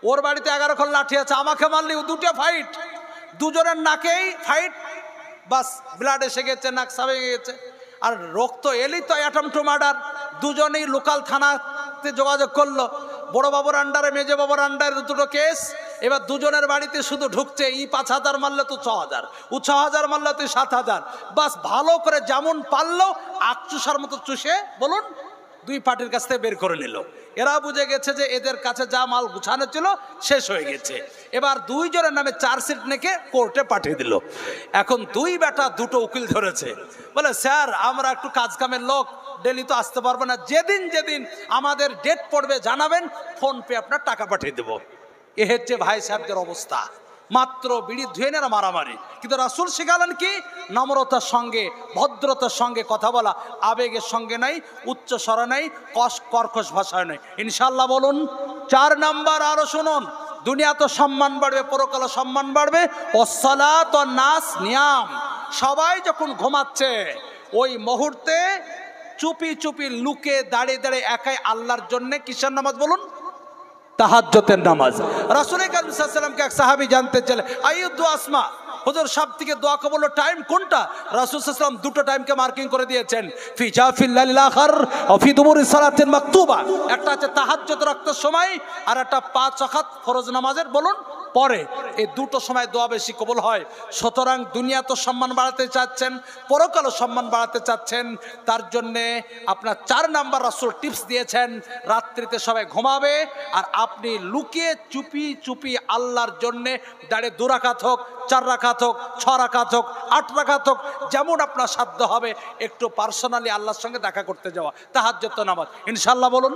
ওর বাড়িতে 11 খন লাঠি আছে, আমাকে মারলি, দুটো ফাইট, দুজনের নাকেই ফাইট, বাস ব্লাড এসে গেছে, নাক সাবে গেছে। আর রক্ত এলি তো অ্যাটম টু মার্ডার। দুজনেই লোকাল থানাতে যোগাযোগ করলো, বড় বাবুর আন্ডারে, মেজে বাবুর আন্ডারে দুটো কেস। এবার দুজনের বাড়িতে শুধু ঢুকছে, ই 5,000 মারলে তো 6,000, ও 6,000 মারলে তুই 7,000। বাস ভালো করে যেমন পারলো আকচুষার মতো চুষে বলুন দুই পার্টির কাছ থেকে বের করে নিল। এরা বুঝে গেছে যে এদের কাছে যা মাল গুছানো ছিল শেষ হয়ে গেছে। এবার দুইজনের নামে চার্জশিট নেকে কোর্টে পাঠিয়ে দিল। এখন দুই বেটা দুটো উকিল ধরেছে, বলে স্যার আমরা একটু কাজ কামের লোক, ডেলি তো আসতে পারবো না, যেদিন যেদিন আমাদের ডেট পড়বে জানাবেন, ফোন পে আপনার টাকা পাঠিয়ে দেবো। এ হচ্ছে ভাই সাহেবদের অবস্থা। মাত্র বিড়ি ধুয়ে নেরা মারামারি। কিন্তু রাসূল শিখালেন কি? নম্রতার সঙ্গে, ভদ্রতার সঙ্গে কথা বলা, আবেগের সঙ্গে নাই, উচ্চ স্বরে নাই, কর্কশ ভাষায় নাই। ইনশাল্লাহ বলুন। 4 নাম্বার আরো শুনুন, দুনিয়া তো সম্মান বাড়বে, পরকালে সম্মান বাড়বে। ওয়াসসালাত ওয়ান নাস নিয়াম, সবাই যখন ঘুমাচ্ছে ওই মুহূর্তে চুপি চুপি লুকে দাঁড়িয়ে দাঁড়িয়ে একাই আল্লাহর জন্য কিসের নামাজ বলুন? তাহাজ্জুদের নামাজ। রাসূল কারীম সাল্লাল্লাহু আলাইহি ওয়াসাল্লামকে এক সাহাবী জানতে চাইলেন, আইয়ুদ আসমা, হুজুর সব থেকে দোয়া কবুলের টাইম কোনটা? রাসূল সাল্লাল্লাহু আলাইহি ওয়াসাল্লাম দুটো টাইমকে মার্কিং করে দিয়েছেন, ফি জাফিল লাইলিল আখির ওয়া ফি দুবুরি সালাতিন মাকতুবা। একটা হচ্ছে তাহাজ্জুদ রক্তের সময়, আর একটা 5 ওয়াক্ত ফরজ নামাজের বলুন পরে। এই দুটো সময় দোয়া বেশি কবুল হয়। সুতরাং দুনিয়া তো সম্মান বাড়াতে চাচ্ছেন, পরকালও সম্মান বাড়াতে চাচ্ছেন, তার জন্যে আপনার 4 নাম্বার রাসূল টিপস দিয়েছেন, রাত্রিতে সবাই ঘুমাবে আর আপনি লুকিয়ে চুপি চুপি আল্লাহর জন্যে দাঁড়িয়ে 2 রাকাত হোক, 4 রাকাত হোক, 6 রাকাত হোক, 8 রাকাত হোক, যেমন আপনার সাধ্য হবে একটু পার্সোনালি আল্লাহর সঙ্গে দেখা করতে যাওয়া, তাহাজ্জুদ নামাজ। ইনশাল্লাহ বলুন।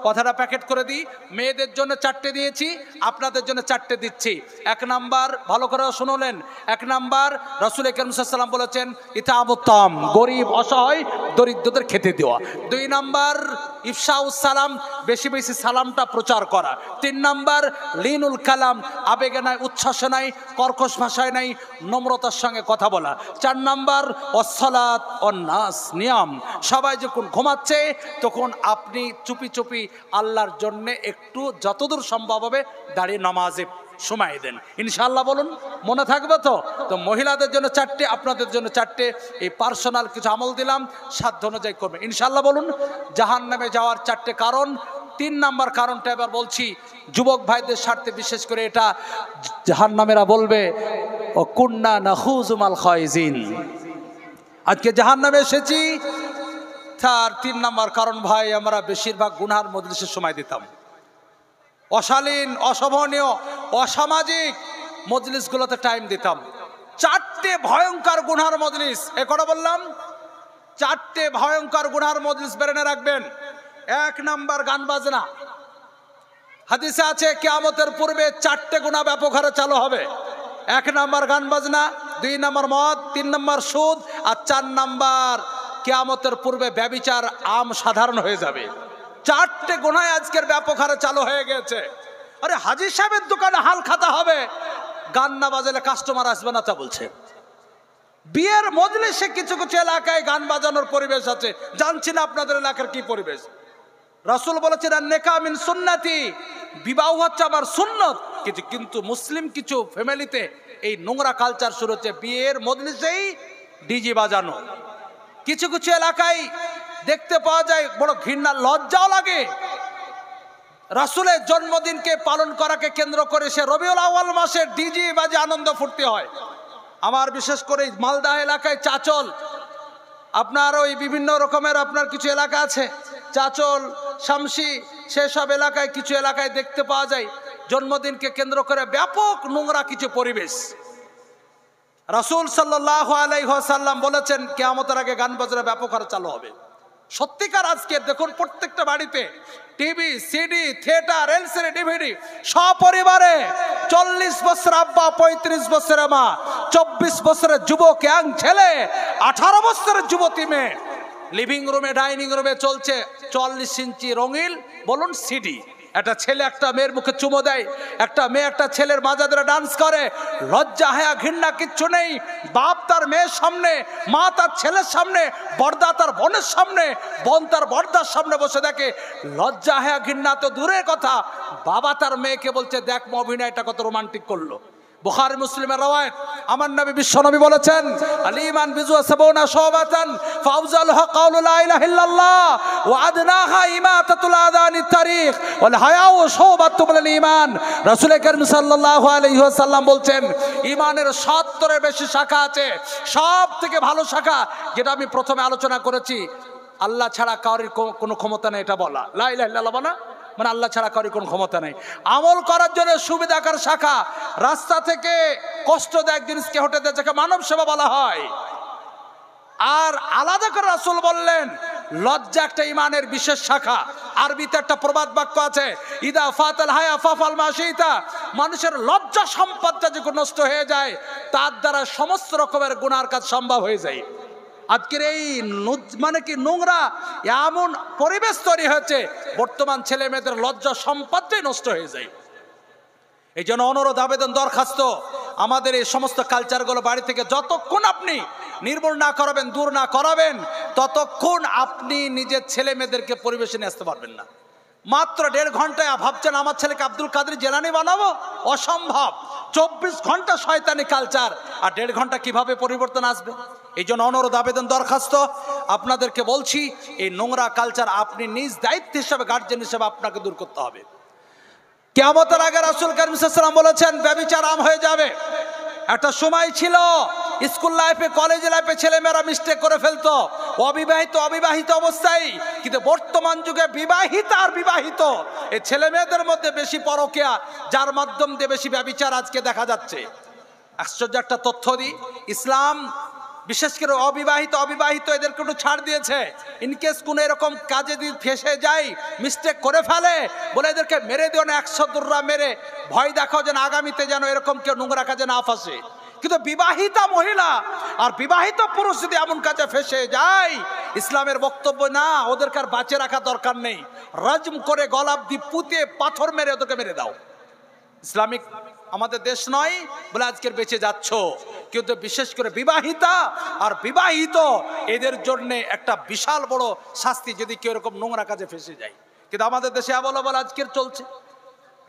কথাটা প্যাকেট করে দিই, মেয়েদের জন্য 4টে দিয়েছি, আপনাদের জন্য 4টে দিচ্ছি। 1 নাম্বার ভালো করে শুনলেন, 1 নাম্বার রাসূল কারীম সাল্লাল্লাহু আলাইহি ওয়াসাল্লাম বলেছেন ইতামুত তাম, গরিব অসহায় দরিদ্রদের খেতে দেওয়া। 2 নাম্বার ইফশাউস সালাম, বেশি বেশি সালামটা প্রচার করা। 3 নাম্বার লিনুল কালাম, আবেগে নাই, উচ্ছ্বাসে নাই, কর্কশ ভাষায় নাই, নম্রতার সঙ্গে কথা বলা। 4 নাম্বার ওয়াসসালাত ওয়ান নাস নিয়াম, সবাই যখন ঘুমাচ্ছে তখন আপনি চুপি চুপি আল্লাহর জন্য একটু যতদূর সম্ভব হবে দাঁড়িয়ে নামাজে সময় দেন। ইনশাআল্লাহ বলুন। মনে থাকবে তো? তো মহিলাদের জন্য 4টে, আপনাদের জন্য 4টে। এই পার্সোনাল কিছু আমল দিলাম, সাধ্য অনুযায়ী করবেন। ইনশাআল্লাহ বলুন। জাহান্নামে যাওয়ার 4টে কারণ। 3 নাম্বার কারণটা এবার বলছি, যুবক ভাইদের স্বার্থে বিশেষ করে এটা। জাহান্নামেরা বলবে ও কুন্না নাখুযু মাল খায়জিন, আজকে জাহান্নামে এসেছি। তার 3 নাম্বার কারণ, ভাই আমরা বেশিরভাগ গুনার মজলিসে সময় দিতাম, অশালীন, অশোভনীয়, অসামাজিক মজলিসগুলোতে টাইম দিতাম। 4টে ভয়ঙ্কর গুনার মজলিস, এ কথা বললাম, 4টে ভয়ঙ্কর গুনার মজলিস বেরেনে রাখবেন। 1 নাম্বার গান বাজনা। হাদিসে আছে কিয়ামতের পূর্বে 4টে গুনাহ ব্যাপক হারে চালু হবে। 1 নাম্বার গান বাজনা, 2 নাম্বার মদ, 3 নাম্বার সুদ, আর 4 নাম্বার কিয়ামতের পূর্বে ব্যভিচার আম সাধারণ হয়ে যাবে। 4টে গুনাহ আজকের ব্যাপক হারে চালু হয়ে গেছে। আরে হাজী সাহেবের দোকানে হাল খাতা হবে, গান না বাজালে কাস্টমার আসবে না, তা বলছে। বিয়ের মজলিসে কিছু কিছু এলাকায় গান বাজানোর পরিবেশ আছে, জানছি না আপনাদের এলাকার কি পরিবেশ। রাসূল বলেছেন নেকাহ মিন সুন্নতি, বিবাহ হচ্ছে আমার সুন্নত। কিন্তু মুসলিম কিছু ফ্যামিলিতে এই নোংরা কালচার শুরু হচ্ছে, বিয়ের মজলিসেই ডিজে বাজানো। কিছু কিছু এলাকায় দেখতে পাওয়া যায় বড় ঘৃণা, লজ্জাও লাগে। রাসূলের জন্মদিনকে পালন করাকে কেন্দ্র করে সে রবিউল আউয়াল মাসে ডিজে বাজে আনন্দ ফুর্তি হয়। আমার বিশেষ করে মালদা এলাকায় চাচল, আপনার ওই বিভিন্ন রকমের আপনার কিছু এলাকা আছে, চাচল, শামসি, সেসব এলাকায় কিছু এলাকায় দেখতে পাওয়া যায় জন্মদিনকে কেন্দ্র করে ব্যাপক নোংরা কিছু পরিবেশ। রাসূল সাল্লাল্লাহু আলাইহি ওয়াসাল্লাম বলেছেন কিয়ামতের আগে গান বাজনা ব্যাপক হারে চালু হবে। সত্যিকার আজকে দেখুন প্রত্যেকটা বাড়িতে TV, CD, theatre, LCD, DVD, সপরিবারে 40 বছর আব্বা, 35 বছরের মা, 24 বছরের যুবক ইয়াং ছেলে, 18 বছরের যুবতী মেয়ে, লিভিং রুমে ডাইনিং রুমে চলছে 40 ইঞ্চি রঙিন বলুন সিডি। একটা ছেলে একটা মেয়ের মুখে চুমো দেয়, একটা মেয়ে একটা ছেলের মাজা ধরে ডান্স করে। লজ্জা হায়া ঘৃণা কিচ্ছু নেই। বাপ তার মেয়ের সামনে, মা তার ছেলের সামনে, বর্দা তার বোনের সামনে, বোন তার বর্দার সামনে বসে দেখে। লজ্জা হায়া ঘৃণা তো দূরের কথা, বাবা তার মেয়েকে বলছে দেখ অভিনয়টা কত রোমান্টিক করলো। বুখারী মুসলিমের রওয়ায়াত, আমার নবী বিশ্বনবী বলেছেন আল ঈমান বিজু সাবুনা শাওবাতান ফাউজাল কাউলু লা ইলাহা ইল্লাল্লাহ ওয়া আদনাহা ইমাতাতুল আযানিত তারিখ ওয়াল হায়াউ শাওবাতুল মিনাল ঈমান। রাসূল কারীম সাল্লাল্লাহু আলাইহি ওয়াসাল্লাম বলছেন ঈমানের 70 এর বেশি শাখা আছে। সব থেকে ভালো শাখা যেটা আমি প্রথমে আলোচনা করেছি, আল্লাহ ছাড়া কারোর কোনো ক্ষমতা নেই এটা বলা, লা ইলাহা ইল্লাল্লাহ বলা মানে আল্লাহ ছাড়া কারোর কোনো ক্ষমতা নেই। আমল করার জন্য সুবিধাকার শাখা, রাস্তা থেকে কষ্টদায়ক জিনিসকে হটে দেয় যাকে মানব সেবা বলা হয়। আর আলাদা করে রাসূল বললেন লজ্জা একটা ইমানের বিশেষ শাখা। আরবিতে একটা প্রবাদ বাক্য আছে, ইদা ফাতাল হায়া ফাফাল মাশিতা। মানুষের লজ্জা সম্পদটা যখন নষ্ট হয়ে যায় তার দ্বারা সমস্ত রকমের গুনার কাজ সম্ভব হয়ে যায়। আজকের এই মানে কি নোংরা এমন পরিবেশ তৈরি হয়েছে, বর্তমান ছেলে মেয়েদের লজ্জা সম্পদটাই নষ্ট হয়ে যায়। এই জন্য অনুরোধ, আবেদন, দরখাস্ত, আমাদের এই সমস্ত কালচারগুলো বাড়ি থেকে যতক্ষণ আপনি নির্মূল না করাবেন, দূর না করাবেন, ততক্ষণ আপনি নিজের ছেলে মেয়েদেরকে পরিবেশে নিয়ে আসতে পারবেন না। মাত্র 1.5 ঘন্টায় ভাবছেন আমার ছেলেকে আব্দুল কাদের জিলানী বানাবো, অসম্ভব। 24 ঘন্টা শয়তানি কালচার, আর 1.5 ঘন্টা কিভাবে পরিবর্তন আসবে? এই জন্য অনুরোধ, আবেদন, দরখাস্ত আপনাদেরকে বলছি, এই নোংরা কালচার আপনি নিজ দায়িত্ব হিসাবে, গার্জেন হিসাবে আপনাকে দূর করতে হবে। কিয়ামতের আগে রাসূল কারীম সাল্লাল্লাহু আলাইহি ওয়াসাল্লাম বলেছেন ব্যভিচার আম হয়ে যাবে। একটা সময় ছিল স্কুল লাইফে, কলেজ লাইফে ছেলেমেয়েরা মিস্টেক করে ফেলতো অবিবাহিত অবস্থায়, কিন্তু বর্তমান যুগে বিবাহিত আর বিবাহিত এই ছেলে মেয়েদের মধ্যে বেশি পরকীয়া, যার মাধ্যম দিয়ে বেশি ব্যভিচার আজকে দেখা যাচ্ছে। আশ্চর্য একটা তথ্য দিই, ইসলাম বিশেষ করে অবিবাহিত এদেরকে একটু ছাড় দিয়েছে। ইনকেস কোনো এরকম কাজে যদি ফেসে যায়, মিস্টেক করে ফেলে, বলে এদেরকে মেরে দিও না, 100 দূররা মেরে ভয় দেখাও যেন আগামীতে যেন এরকম কেউ নোংরা কাজে না ফাঁসে। কিন্তু বিবাহিতা মহিলা আর বিবাহিত পুরুষ যদি এমন কাজে ফেসে যায়, ইসলামের বক্তব্য না, ওদেরকে আর বাঁচিয়ে রাখা দরকার নেই, রাজম করে গলা দিয়ে পুঁতে পাথর মেরে ওদেরকে মেরে দাও। ইসলামিক আমাদের দেশ নয় বলে আজকের বেঁচে যাচ্ছ, কিন্তু বিশেষ করে বিবাহিতা আর বিবাহিত এদের জন্য একটা বিশাল বড় শাস্তি যদি কেউ এরকম নোংরা কাজে ফেসে যায়। কিন্তু আমাদের দেশে আবল আজকের চলছে,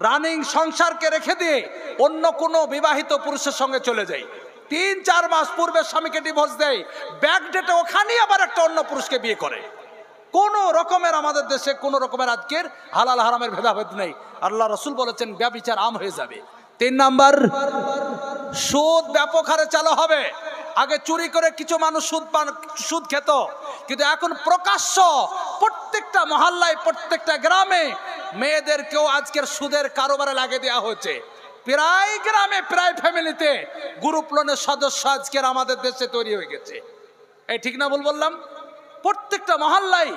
রানিং সংসারকে রেখে দিয়ে অন্য কোনো বিবাহিত পুরুষের সঙ্গে চলে যায়। 3-4 মাস পূর্বে স্বামীকে ডিভোর্স দেয়, ব্যাক ডেটে ওখানেই আবার একটা অন্য পুরুষকে বিয়ে করে। কোন রকমের আমাদের দেশে কোন রকমের আজকের হালাল হারামের ভেদাভেদ নেই। আল্লাহ রাসূল বলেছেন ব্যভিচার আম হয়ে যাবে। 3 নাম্বার, সুদ ব্যাপক হারে চালু হবে। আগে চুরি করে কিছু মানুষ সুদ খেত, কিন্তু এখন প্রকাশ্য প্রত্যেকটা মহল্লায়, প্রত্যেকটা গ্রামে মেয়েদেরকেও আজকের সুদের কারবারে লাগিয়ে দেওয়া হয়েছে। প্রায় গ্রামে, প্রায় ফ্যামিলিতে গ্রুপ লোনের সদস্য আজকের আমাদের দেশে তৈরি হয়ে গেছে। এই ঠিক না ভুল বললাম? প্রত্যেকটা মহল্লায়।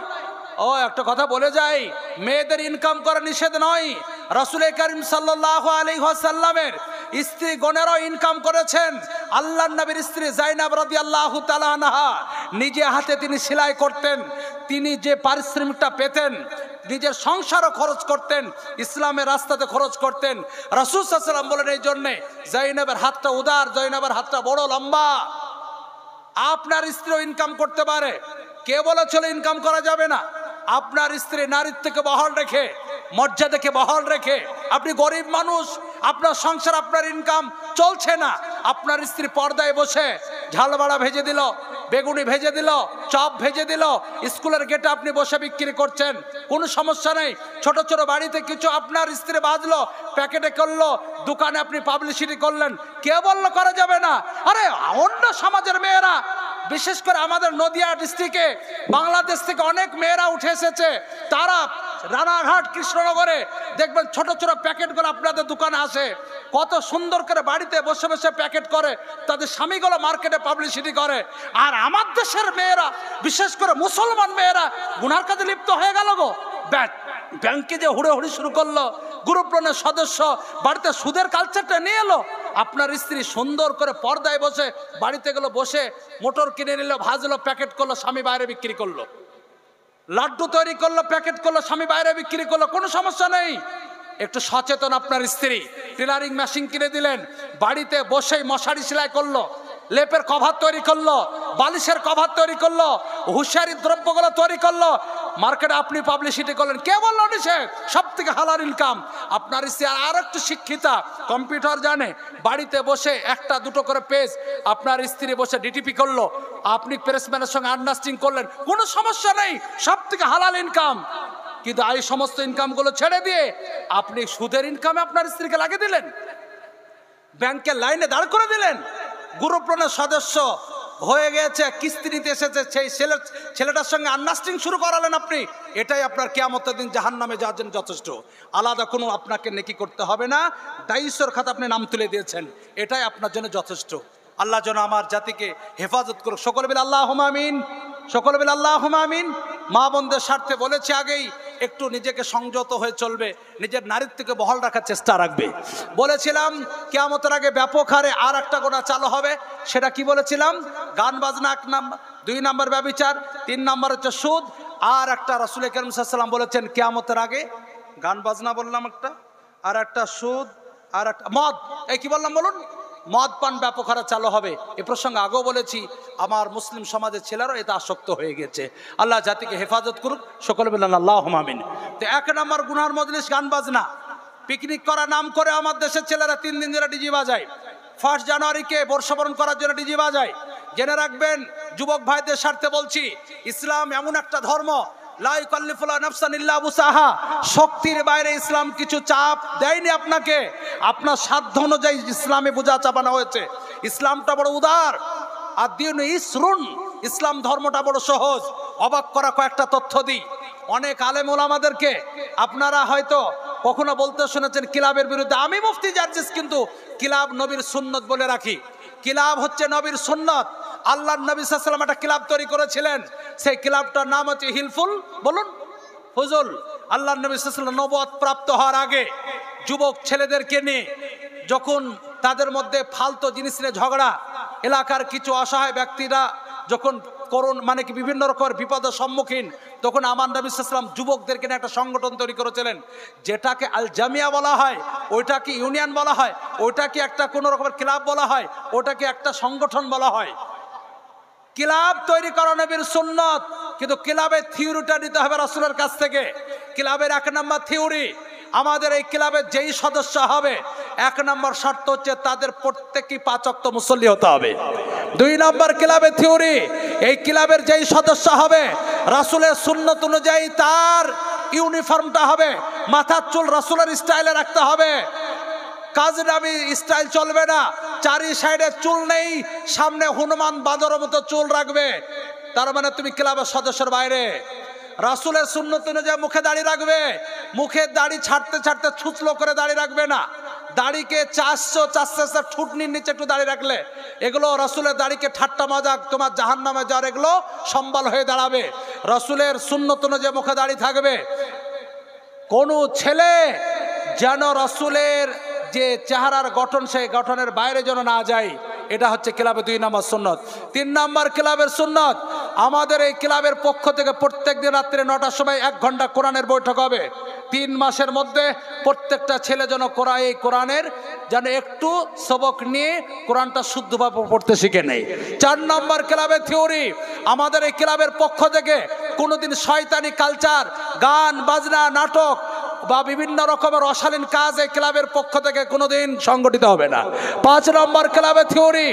একটা কথা বলে যাই, মেয়েদের ইনকাম করা নিষেধ নয়। রাসূল কারীম সাল্লাল্লাহু আলাইহি ওয়াসাল্লামের স্ত্রী গণেরাও ইনকাম করেছেন। আল্লাহর নবীর স্ত্রী যায়েনব রাদিয়াল্লাহু তাআলা আনহা নিজে হাতে তিনি সেলাই করতেন, তিনি যে পারিশ্রমিকটা পেতেন নিজের সংসারও খরচ করতেন, ইসলামের রাস্তাতে খরচ করতেন। রাসূল সাল্লাল্লাহু আলাইহি ওয়াসাল্লাম বলেন এই জন্যে যায়েনবের হাতটা উদার, যায়েনবের হাতটা বড় লম্বা। আপনার স্ত্রীও ইনকাম করতে পারে, কে বলেছিল ইনকাম করা যাবে না? আপনার স্ত্রী নারীত্বকে বহাল রেখে, মর্যাদাকে বহাল রেখে, আপনি গরিব মানুষ, আপনার সংসার, আপনার ইনকাম চলছে না, আপনার স্ত্রী পর্দায় বসে ঝালবাড়া ভেজে দিল, বেগুনি ভেজে দিল, চপ ভেজে দিল, স্কুলের গেটে আপনি বসে বিক্রি করছেন, কোনো সমস্যা নেই। ছোট ছোট বাড়িতে কিছু আপনার স্ত্রী বাজলো, প্যাকেটে করলো, দোকানে আপনি পাবলিসিটি করলেন, কে বললো করা যাবে না? আরে অন্য সমাজের মেয়েরা, বিশেষ করে আমাদের নদিয়া ডিস্ট্রিক্টে বাংলাদেশ থেকে অনেক মেয়েরা উঠে এসেছে, তারা রানাঘাট, কৃষ্ণনগরে দেখবেন ছোট ছোট প্যাকেটগুলো আপনাদের দোকানে আসে, কত সুন্দর করে বাড়িতে বসে বসে প্যাকেট করে, তাদের স্বামীগুলো মার্কেটে পাবলিসিটি করে। আর আমার দেশের মেয়েরা, বিশেষ করে মুসলমান মেয়েরা গুনার কাজে লিপ্ত হয়ে গেল গো। ব্যাংকে যে হুড়োহুড়ি শুরু করলো, গ্রুপ লোনের সদস্য বাড়িতে সুদের কালচারটা নিয়ে এলো। আপনার স্ত্রী সুন্দর করে পর্দায় বসে বাড়িতে গেলো, বসে মোটর কিনে নিল, ভাজলো, প্যাকেট করলো, স্বামী বাইরে বিক্রি করলো, লাড্ডু তৈরি করলো, প্যাকেট করলো, স্বামী বাইরে বিক্রি করলো, কোনো সমস্যা নেই। একটু সচেতন আপনার স্ত্রী। টেলারিং মেশিন কিনে দিলেন, বাড়িতে বসেই মশারি সেলাই করলো, লেপের কভার তৈরি করলো, বালিশের কভার তৈরি করলো, হুঁশিয়ারি দ্রব্যগুলো তৈরি করলো, মার্কেটে আপনি পাবলিসিটি করলেন, কে বললো নিষেধ? সব থেকে হালাল ইনকাম। আপনার স্ত্রী আর একটু শিক্ষিতা, কম্পিউটার জানে, বাড়িতে বসে একটা দুটো করে পেজ আপনার স্ত্রী বসে ডিটিপি করলো, আপনি প্রেসম্যানের সঙ্গে আন্ডারস্ট্যান্ডিং করলেন, কোনো সমস্যা নেই, সব থেকে হালাল ইনকাম। কিন্তু এই সমস্ত ইনকামগুলো ছেড়ে দিয়ে আপনি সুদের ইনকামে আপনার স্ত্রীকে লাগিয়ে দিলেন, ব্যাংকের লাইনে দাঁড় করে দিলেন, গ্রুপ লোনের সদস্য হয়ে গেছে, কিস্তি নিতে এসেছে, সেই ছেলেটার সঙ্গে আন্ডারস্ট্যান্ডিং শুরু করালেন আপনি। এটাই আপনার কিয়ামতের দিন জাহান্নামে যাওয়ার জন্য যথেষ্ট। আলাদা কোনো আপনাকে নেকি করতে হবে না, দায়িত্বের খাতা আপনি নাম তুলে দিয়েছেন, এটাই আপনার জন্য যথেষ্ট। আল্লাহ যেন আমার জাতিকে হেফাজত করুক। সকলে বলে আল্লাহুম্মা আমিন, সকলে বলে আল্লাহুম্মা আমিন। মা বোনদের স্বার্থে বলেছি আগেই, একটু নিজেকে সংযত হয়ে চলবে, নিজের নারীত্বকে বহাল রাখার চেষ্টা রাখবে। বলেছিলাম কিয়ামতের আগে ব্যাপক হারে আর একটা গোনা চালু হবে, সেটা কি বলেছিলাম? গান বাজনা 1 নম্বর, 2 নম্বর ব্যভিচার, 3 নম্বর হচ্ছে সুদ, আর একটা রাসূল কারীম সাল্লাল্লাহু আলাইহি ওয়াসাল্লাম বলেছেন কিয়ামতের আগে গান বাজনা বললাম একটা, আর একটা সুদ, আর একটা মদ। এই কি বললাম বলুন? মদ পান ব্যাপক হারে চালু হবে। এ প্রসঙ্গে আগেও বলেছি, আমার মুসলিম সমাজের ছেলেরাও এতে আসক্ত হয়ে গেছে। আল্লাহ জাতিকে হেফাজত করুক, সকলে বলেন আল্লাহুম্মা আমিন। তো 1 নম্বর গুনার মজলিস গান বাজনা, পিকনিক করা নাম করে আমার দেশের ছেলেরা 3 দিন ধরে ডিজি বাজায়, 1 জানুয়ারিকে বর্ষবরণ করার জন্য ডিজি বাজায়। জেনে রাখবেন যুবক ভাইদের স্বার্থে বলছি, ইসলাম এমন একটা ধর্ম, লা ইউকাল্লিফুল্লাহু নাফসান ইল্লা উসাহা, শক্তির বাইরে ইসলাম কিছু চাপ দেয়নি আপনাকে, আপনার সাধ্য অনুযায়ী ইসলামে বোঝা চাপানো হয়েছে। ইসলামটা বড় উদার, আর দ্বীন ইসরুন, ইসলাম ধর্মটা বড় সহজ। অবাক করা কয়েকটা তথ্য দিই। অনেক আলেম ওলামাদেরকে আপনারা হয়তো কখনো বলতে শুনেছেন কিলাবের বিরুদ্ধে। আমি মুফতি জার্জিস কিন্তু কিলাব নবীর সুন্নত বলে রাখি। কিলাব হচ্ছে নবীর সুন্নত। আল্লাহর নবী সাল্লাল্লাহু আলাইহি ওয়াসাল্লাম একটা কিলাব তৈরি করেছিলেন, সেই কিলাবটার নাম হচ্ছে হিলফুল বলুন ফুজুল। আল্লাহর নবী সাল্লাল্লাহু আলাইহি ওয়াসাল্লাম নবুয়ত প্রাপ্ত হওয়ার আগে যুবক ছেলেদেরকে নিয়ে যখন তাদের মধ্যে ফালতু জিনিস নিয়ে ঝগড়া, এলাকার কিছু অসহায় ব্যক্তিরা যখন মানে কি বিভিন্ন রকমের বিপদের সম্মুখীন, তখন আমার নবী সাল্লাল্লাহু আলাইহি ওয়াসাল্লাম যুবকদেরকে নিয়ে একটা সংগঠন তৈরি করেছিলেন, যেটাকে আল জামিয়া বলা হয়, ওইটাকে ইউনিয়ন বলা হয়, ওইটাকে একটা কোনো রকমের ক্লাব বলা হয়, ওটাকে একটা সংগঠন বলা হয়। ক্লাব তৈরি করা নবীর সুন্নত, কিন্তু ক্লাবের থিওরিটা নিতে হবে রাসূলের কাছ থেকে। ক্লাবের 1 নম্বর থিওরি, আমাদের এই ক্লাবের যেই সদস্য হবে 1 নম্বর শর্ত হচ্ছে তাদের প্রত্যেকই 5 ওয়াক্ত মুসল্লি হতে হবে। 2 নম্বর ক্লাবের থিওরি, এই ক্লাবের যেই সদস্য হবে রাসূলের সুন্নত অনুযায়ী তার ইউনিফর্মটা হবে, মাথার চুল রাসূলের স্টাইলে রাখতে হবে, কাজী নাবি স্টাইল চলবে না, 4 সাইডে চুল নেই, সামনে হনুমান বাঁদরের মতো চুল রাখবে, তার মানে তুমি ক্লাবের সদস্যের বাইরে। রাসূলের সুন্নত অনুযায়ী মুখে দাড়ি রাখবে, মুখের দাড়ি ছাড়তে ছাড়তে ছুচলো করে দাড়ি রাখবে না, দাড়িকে চাচ্ছে ঠুটনির নিচে একটু দাড়ি রাখলে এগুলো রাসূলের দাড়িকে ঠাট্টা মজাক তোমার জাহান্নামে যাওয়ার এগুলো সম্বল হয়ে দাঁড়াবে। রাসূলের সুন্নত অনুযায়ী মুখে দাড়ি থাকবে। কোন ছেলে যেন রাসূলের যে চেহারার গঠন সেই গঠনের বাইরে যেন না যায়, এটা হচ্ছে ক্লাবের 2 নম্বর সুন্নত। 3 নম্বর ক্লাবের সুন্নত, আমাদের এই ক্লাবের পক্ষ থেকে প্রত্যেকদিন রাত্রে 9টার সময় 1 ঘন্টা কোরআনের বৈঠক হবে। 3 মাসের মধ্যে প্রত্যেকটা ছেলে যেন এই কোরআনের যেন একটু সবক নিয়ে কোরআনটা শুদ্ধভাবে পড়তে শিখে নেয়। 4 নম্বর ক্লাবের থিওরি, আমাদের এই ক্লাবের পক্ষ থেকে কোনোদিন শয়তানি কালচার, গান বাজনা, নাটক বা বিভিন্ন রকমের অশালীন কাজ এই ক্লাবের পক্ষ থেকে কোনোদিন সংগঠিত হবে না। 5 নম্বর ক্লাবের থিওরি,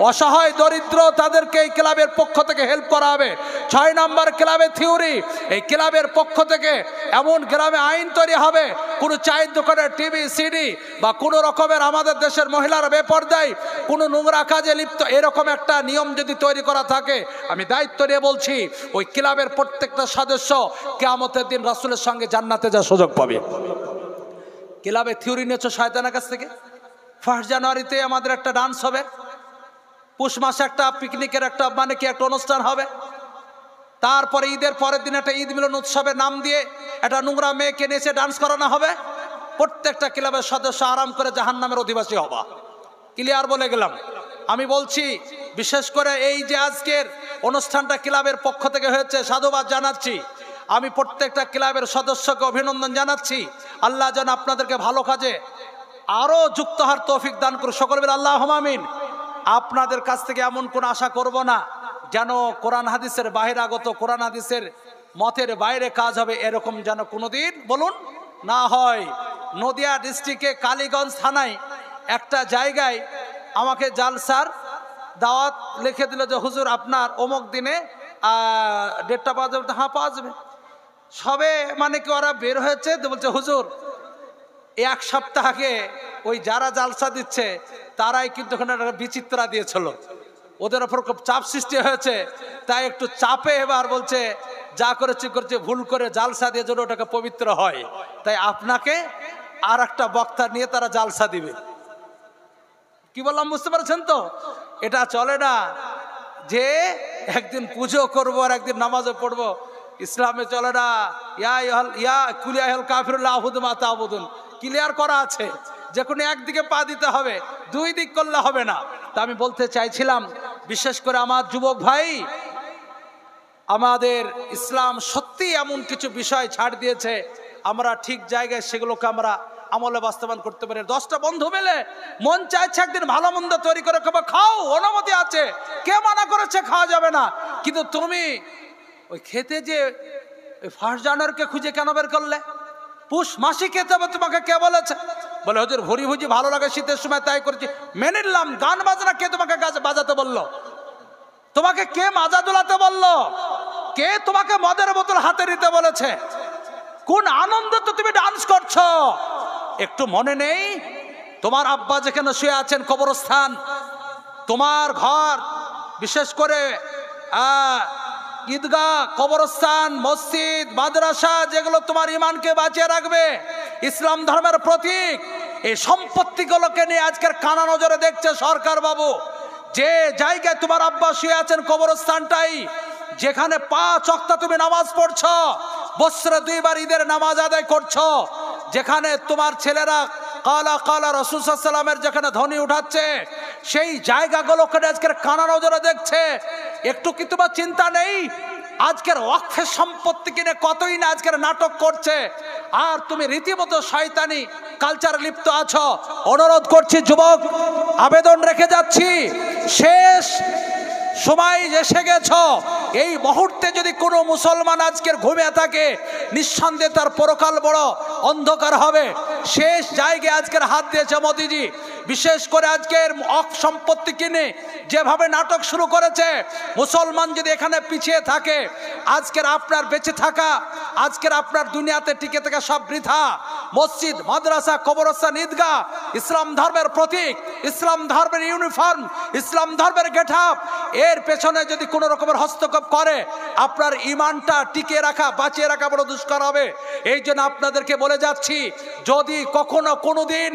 অসহায় দরিদ্র তাদেরকে এই ক্লাবের পক্ষ থেকে হেল্প করা হবে। 6 নম্বর ক্লাবের থিওরি, এই ক্লাবের পক্ষ থেকে এমন গ্রামে আইন তৈরি হবে, কোনো চায়ের দোকানের টিভি সিডি বা কোনো রকমের আমাদের দেশের মহিলারা বেপরদায় কোনো নোংরা কাজে লিপ্ত এরকম একটা নিয়ম যদি তৈরি করা থাকে, আমি দায়িত্ব নিয়ে বলছি ওই ক্লাবের প্রত্যেকটা সদস্য কিয়ামতের দিন রাসূলের সঙ্গে জান্নাতে যাওয়ার সুযোগ পাবে। ক্লাবে থিওরি নিয়েছো শয়তানের কাছ থেকে। 1 জানুয়ারিতে আমাদের একটা ডান্স হবে, পুষ মাসে একটা পিকনিকের একটা একটা অনুষ্ঠান হবে, তারপরে ঈদের পরের দিন একটা ঈদ মিলন উৎসবের নাম দিয়ে একটা নোংরা মেয়েকে নিয়ে ডান্স করানো হবে। প্রত্যেকটা ক্লাবের সদস্য আরাম করে জাহান্নামের অধিবাসী হবা। ক্লিয়ার বলে গেলাম। আমি বলছি বিশেষ করে এই যে আজকের অনুষ্ঠানটা ক্লাবের পক্ষ থেকে হয়েছে, সাধুবাদ জানাচ্ছি। আমি প্রত্যেকটা ক্লাবের সদস্যকে অভিনন্দন জানাচ্ছি। আল্লাহ যেন আপনাদেরকে ভালো কাজে আরো যুক্ত হওয়ার তৌফিক দান করুন। সকলে বলে আল্লাহুম্মা আমিন। আপনাদের কাছ থেকে এমন কোন আশা করব না যেন কোরআন হাদিসের বাহিরাগত, কোরআন হাদিসের মতের বাইরে কাজ হবে, এরকম যেন কোনোদিন বলুন না হয়। নদিয়া ডিস্ট্রিক্টে কালীগঞ্জ থানায় একটা জায়গায় আমাকে জালসার দাওয়াত লিখে দিল যে হুজুর আপনার অমুক দিনে ডেটটা পাওয়া যাবে। হ্যাঁ পাওয়া যাবে। সবে কি ওরা বের হয়েছে, বলছে হুজুর 1 সপ্তাহ আগে ওই যারা জালসা দিচ্ছে তারাই কিন্তু ওখানে বিচিত্রা দিয়েছিল, ওদের ওপর খুব চাপ সৃষ্টি হয়েছে, তাই একটু চাপে এবার বলছে যা করেছে ভুল করে জালসা দিয়ে যেন ওটাকে পবিত্র হয়, তাই আপনাকে আর একটা বক্তা নিয়ে তারা জালসা দিবে। কি বললাম বুঝতে পারছেন তো? এটা চলে না যে একদিন পুজো করব আর একদিন নামাজও পড়বো, ইসলামে চলে না। ক্লিয়ার করা আছে যে কোনো একদিকে পা দিতে হবে, 2 দিক করলে হবে না। তা আমি বলতে চাইছিলাম বিশেষ করে আমার যুবক ভাই, আমাদের ইসলাম সত্যি এমন কিছু বিষয় ছাড় দিয়েছে, আমরা ঠিক জায়গায় সেগুলোকে আমরা আমলে বাস্তবায়ন করতে পারি। 10টা বন্ধু মিলে মন চাইছে একদিন ভালো মন্দ তৈরি করে খাও, অনুমতি আছে, কে মানা করেছে খাওয়া যাবে না, কিন্তু তুমি ওই খেতে যে 1 জানুয়ারিকে খুঁজে কেন বের করলে? পুষ মাসে খেতে হবে তোমাকে কে বলেছে? বলে হুজুর ভুরি ভুজি ভালো লাগে শীতের সময় তাই করছি। মেনে নিলাম, গান বাজনা কে তোমাকে বাজাতে বললো? তোমাকে কে মাজা দুলাতে বললো? কে তোমাকে মদের বোতল হাতে নিতে বলেছে? কোন আনন্দ তো তুমি ডান্স করছো? একটু মনে নেই তোমার আব্বা যেখানে শুয়ে আছেন কবরস্থান, তোমার ঘর বিশেষ করে ঈদগাহ, কবরস্থান, মসজিদ, মাদ্রাসা যেগুলো তোমার ইমানকে বাঁচিয়ে রাখবে, ইসলাম ধর্মের প্রতীক, এই সম্পত্তিগুলোকে নিয়ে আজকের কানা নজরে দেখছে সরকার বাবু। যে জায়গায় তোমার আব্বা শুয়ে আছেন কবরস্থানটাই, যেখানে 5 ওয়াক্ত তুমি নামাজ পড়ছো, বছরে 2 বার ঈদের নামাজ আদায় করছো, যেখানে তোমার ছেলেরা কালা কালা রাসূল সাল্লাল্লাহু আলাইহি ওয়াসাল্লামের যেখানে ধ্বনি উঠাচ্ছে, সেই জায়গাগুলোকে আজকের কানা নজরে দেখছে। একটু কি তোমার চিন্তা নেই? আজকের ওয়াকফের সম্পত্তি কিনে কতই না আজকের নাটক করছে, আর তুমি রীতিমতো শয়তানি কালচার লিপ্ত আছো। অনুরোধ করছি যুবক, আবেদন রেখে যাচ্ছি, শেষ সময় এসে গেছ। এই মুহূর্তে যদি কোনো মুসলমান আজকের ঘুমিয়ে থাকে, নিঃসন্দেহে তার পরকাল বড় অন্ধকার হবে। শেষ জায়গায় আজকের হাত দিয়েছে মোদিজি। বিশেষ করে আজকের সম্পত্তি কিনে যেভাবে নাটক শুরু করেছে, মুসলমান যদি এখানে পিছিয়ে থাকে, আজকের আপনার বেঁচে থাকা, আজকের আপনার দুনিয়াতে টিকে থাকা সব বৃথা। মসজিদ, মাদ্রাসা, কবরস্থান, ঈদগাহ ইসলাম ধর্মের প্রতীক, ইসলাম ধর্মের ইউনিফর্ম, ইসলাম ধর্মের গেটআপ, এর পেছনে যদি কোনো রকমের হস্তক্ষেপ করে, আপনার ইমানটা টিকিয়ে রাখা, বাঁচিয়ে রাখা বড় দুষ্কর হবে। এই জন্য আপনাদেরকে বলে যাচ্ছি, যদি কখনো কোনোদিন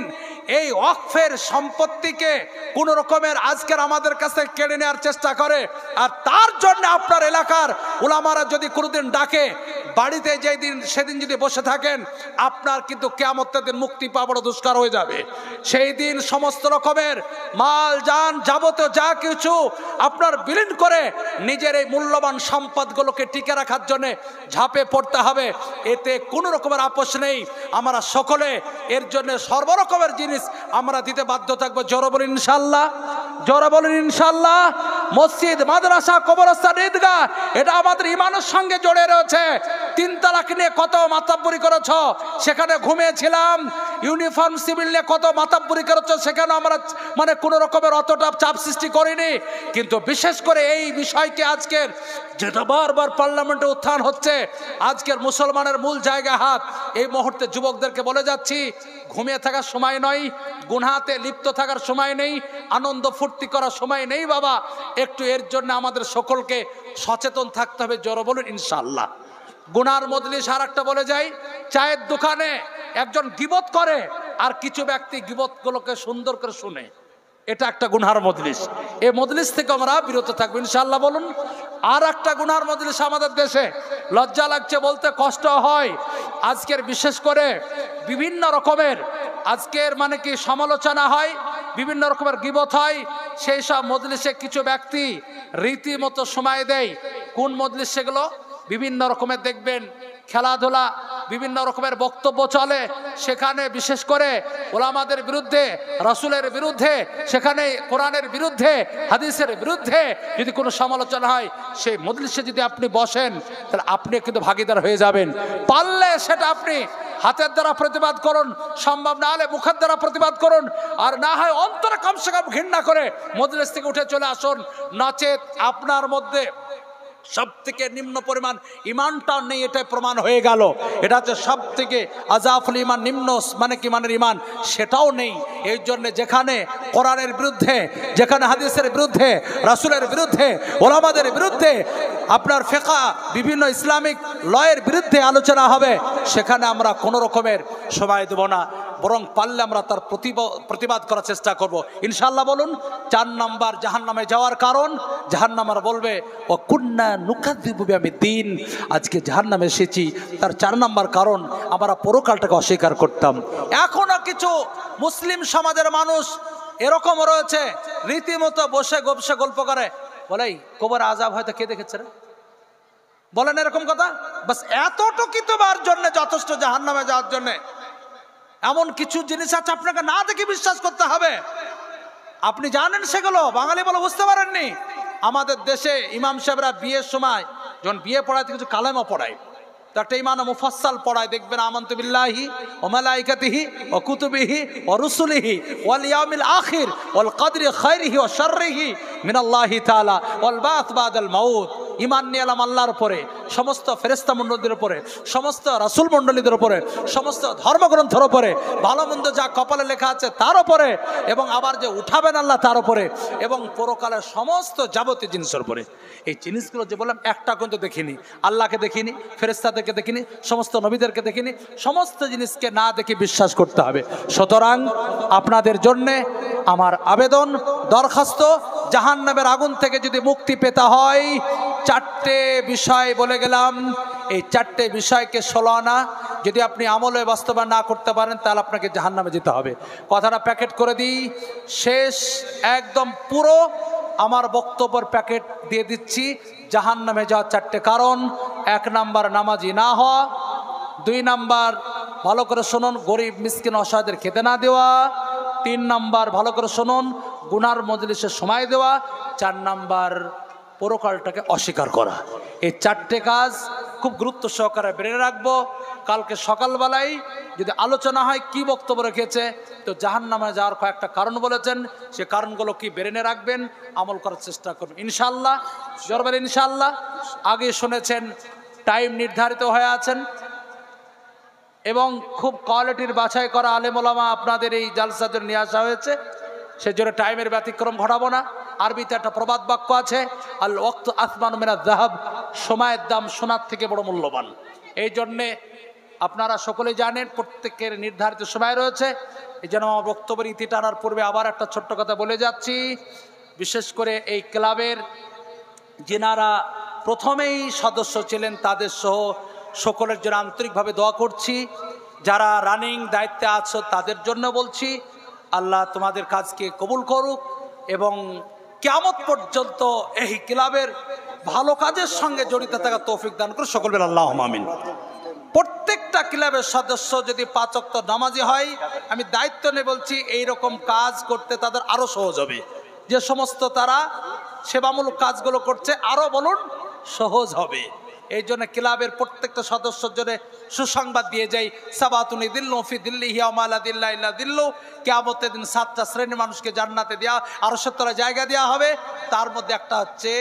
এই ওয়াকফের সম্পত্তিকে কোন রকমের আজকের আমাদের কাছে কেড়ে নেওয়ার চেষ্টা করে, আর তার জন্য আপনার এলাকার উলামারা যদি কোনোদিন ডাকে, বাড়িতে সেদিন যদি বসে থাকেন আপনার কিন্তু কিয়ামতের দিন মুক্তি পাওয়া বড় দুষ্কার হয়ে যাবে। সেই দিন সমস্ত রকমের মাল জান যাবতীয় যা কিছু আপনার বিলীন করে নিজের এই মূল্যবান সম্পদগুলোকে টিকে রাখার জন্য ঝাঁপে পড়তে হবে। এতে কোনো রকমের আপোষ নেই। আমরা সকলে এর জন্য সর্বরকমের জিনিস আমরা দিতে বাধ্য থাকবো। জোরে বলেন ইনশাআল্লাহ, জোরে বলেন ইনশাআল্লাহ। মসজিদ, মাদ্রাসা, কবরস্থান, ঈদগাহ এটা আমাদের ইমানের সঙ্গে জড়ে রয়েছে। 3 তালাক নিয়ে কত মাতাব্বরি করেছ, সেখানে ঘুমিয়েছিলাম। ইউনিফর্ম সিভিল নিয়ে কত মাতাব্বরি করেছ, সেখানে আমরা মানে কোনো রকমের অতটা চাপ সৃষ্টি করিনি। কিন্তু বিশেষ করে এই বিষয়কে আজকের যেটা বারবার পার্লামেন্টে উত্থান হচ্ছে, আজকের মুসলমানের মূল জায়গা হাত। এই মুহূর্তে যুবকদেরকে বলে যাচ্ছি, ঘুমিয়ে থাকার সময় নয়, গুনাহাতে লিপ্ত থাকার সময় নেই, আনন্দ ফুর্তি করার সময় নেই বাবা। একটু এর জন্য আমাদের সকলকে সচেতন থাকতে হবে। জোরে বলুন ইনশাআল্লাহ। গুনার মজলিস আর একটা বলে যাই, চায়ের দোকানে একজন গীবত করে আর কিছু ব্যক্তি গীবতগুলোকে সুন্দর করে শুনে, এটা একটা গুনার মজলিস। এই মজলিস থেকে আমরা বিরত থাকবো ইনশাআল্লাহ বলুন। আর একটা গুনার মজলিস আমাদের দেশে, লজ্জা লাগছে বলতে, কষ্ট হয়, আজকের বিশেষ করে বিভিন্ন রকমের আজকের মানে কি সমালোচনা হয়, বিভিন্ন রকমের গীবত হয়। সেই সব মজলিসে কিছু ব্যক্তি রীতিমতো সময় দেয়। কোন মজলিস সেগুলো? বিভিন্ন রকমের দেখবেন খেলাধুলা, বিভিন্ন রকমের বক্তব্য চলে, সেখানে বিশেষ করে ওলামাদের বিরুদ্ধে, রাসূলের বিরুদ্ধে, সেখানে কোরআনের বিরুদ্ধে, হাদিসের বিরুদ্ধে যদি কোনো সমালোচনা হয়, সেই মজলিসে যদি আপনি বসেন তাহলে আপনি কিন্তু ভাগীদার হয়ে যাবেন। পারলে সেটা আপনি হাতের দ্বারা প্রতিবাদ করুন, সম্ভব না হলে মুখের দ্বারা প্রতিবাদ করুন, আর না হয় অন্তরে কমসে কম ঘৃণা করে মজলিস থেকে উঠে চলে আসুন। নচেত আপনার মধ্যে সব থেকে নিম্ন পরিমাণ ইমানটাও নেই, এটাই প্রমাণ হয়ে গেল। এটা হচ্ছে সব থেকে আজাফুল ইমান, নিম্ন মানে কি মানের ইমান, সেটাও নেই। এই জন্য যেখানে কোরআনের বিরুদ্ধে, যেখানে হাদিসের বিরুদ্ধে, রাসূলের বিরুদ্ধে, ওলামাদের বিরুদ্ধে, আপনার ফিকহ বিভিন্ন ইসলামিক লয়ের বিরুদ্ধে আলোচনা হবে, সেখানে আমরা কোনো রকমের সময় দেব না, বরং পারলে আমরা তার প্রতিবাদ করার চেষ্টা করব ইনশাআল্লাহ বলুন। 4 নাম্বার জাহান্নামে যাওয়ার কারণ, জাহান্নামার বলবে ও কুন্না নুকাযযিবু বিয়াউমিদ্দিন, আজকে জাহান্নামে এসেছি তার 4 নাম্বার কারণ আমরা পরকালটাকে অস্বীকার করতাম। এখনো কিছু মুসলিম সমাজের মানুষ এরকম রয়েছে, রীতিমতো বসে গপসে গল্প করে, বলে কবর আযাব হয়তো কে দেখেছে রে, বলেন এরকম কথা। বাস এতটুকু তোমার জন্য যথেষ্ট জাহান্নামে যাওয়ার জন্য। এমন কিছু জিনিস আছে আপনাকে না দেখে বিশ্বাস করতে হবে। আপনি জানেন সেগুলো, বাঙালি বলে বুঝতে পারেননি। আমাদের দেশে ইমাম সাহেবরা বিয়ের সময় যখন বিয়ে পড়ায় কিছু কালেমা পড়ায়, তো একটা ইমান মুফাসসাল পড়ায়, দেখবেন আমানতু বিল্লাহি ওয়া মালাইকাতিহি ওয়া কুতুবিহি ওয়া রুসুলিহি ওয়াল ইয়াউমিল আখির ওয়াল কদরি খাইরিহি ওয়া শাররিহি মিনাল্লাহি তাআলা ওয়াল বা'থ বাদাল মাউত। ইমান নিয়ে এলাম আল্লাহর উপরে, সমস্ত ফেরেশতা মণ্ডলীদের উপরে, সমস্ত রাসূল মণ্ডলীদের উপরে, সমস্ত ধর্মগ্রন্থের উপরে, ভালো মন্দ যা কপালে লেখা আছে তার উপরে, এবং আবার যে উঠাবেন আল্লাহ তার উপরে, এবং পরকালের সমস্ত যাবতীয় জিনিসের উপরে। এই জিনিসগুলো যে বললাম একটা কিন্তু দেখিনি, আল্লাহকে দেখিনি, ফেরেশতাদেরকে দেখিনি, সমস্ত নবীদেরকে দেখিনি, সমস্ত জিনিসকে না দেখে বিশ্বাস করতে হবে। সুতরাং আপনাদের জন্যে আমার আবেদন, দরখাস্ত, জাহান্নামের আগুন থেকে যদি মুক্তি পেতে হয় 4টে বিষয় বলে গেলাম। এই 4টে বিষয়কে 16 আনা যদি আপনি আমলে বাস্তবায়ন না করতে পারেন তাহলে আপনাকে জাহান্নামে যেতে হবে। কথাটা প্যাকেট করে দিই, শেষ একদম পুরো আমার বক্তব্যের প্যাকেট দিয়ে দিচ্ছি। জাহান্নামে যাওয়ার 4টে কারণ: 1 নাম্বার নামাজি না হওয়া, 2 নাম্বার ভালো করে শুনুন গরিব মিসকিন অসহায়দের খেতে না দেওয়া, 3 নাম্বার ভালো করে শুনুন গুনার মজলিসে সময় দেওয়া, 4 নাম্বার পরকালটাকে অস্বীকার করা। এই 4টে কাজ খুব গুরুত্ব সহকারে বেড়ে রাখবো। কালকে সকালবেলায় যদি আলোচনা হয় কি বক্তব্য রেখেছে, তো জাহান্নামে যাওয়ার কয়েকটা কারণ বলেছেন, সে কারণগুলো কি বেরেনে রাখবেন, আমল করার চেষ্টা করবেন ইনশাআল্লাহ। জরবের ইনশাআল্লাহ। আগে শুনেছেন টাইম নির্ধারিত হয়ে আছেন এবং খুব কোয়ালিটির বাছাই করা আলেম ওলামা আপনাদের এই জালসাতে নিয়ে আসা হয়েছে, সেজন্য টাইমের ব্যতিক্রম ঘটাবো না। আরবিতে একটা প্রবাদ বাক্য আছে, আল ওয়াক্তু আসমানু মিনাজ যাহাব, সময়ের দাম সোনার থেকে বড় মূল্যবান। এই জন্যে আপনারা সকলেই জানেন প্রত্যেকের নির্ধারিত সময় রয়েছে। এই জন্য আমার বক্তব্যের ইতি টানার পূর্বে আবার একটা ছোট্ট কথা বলে যাচ্ছি। বিশেষ করে এই ক্লাবের যিনারা প্রথমেই সদস্য ছিলেন তাদের সহ সকলের জন্য আন্তরিকভাবে দোয়া করছি। যারা রানিং দায়িত্বে আছো তাদের জন্য বলছি, আল্লাহ তোমাদের কাজকে কবুল করুক এবং কিয়ামত পর্যন্ত এই ক্লাবের ভালো কাজের সঙ্গে জড়িত থাকা তৌফিক দান করুক। সকল বলেন আল্লাহুম্মা আমিন। প্রত্যেকটা ক্লাবের সদস্য যদি 5 ওয়াক্ত নামাজি হয়, আমি দায়িত্ব নিয়ে বলছি এইরকম কাজ করতে তাদের আরো সহজ হবে। যে সমস্ত তারা সেবামূলক কাজগুলো করছে আরো বলুন সহজ হবে। এই জন্য ক্লাবের প্রত্যেকটা সদস্যের জন্য সুসংবাদ দিয়ে যাই, সাবাতুনি দিল্লু ফি দিল্লিহি ওয়া মা লা দিল্লা ইল্লা দিল্লু। কিয়ামতের দিন 7টা শ্রেণীর মানুষকে জান্নাতে দেয়া আরো 70 জায়গা দেওয়া হবে। তার মধ্যে একটা হচ্ছে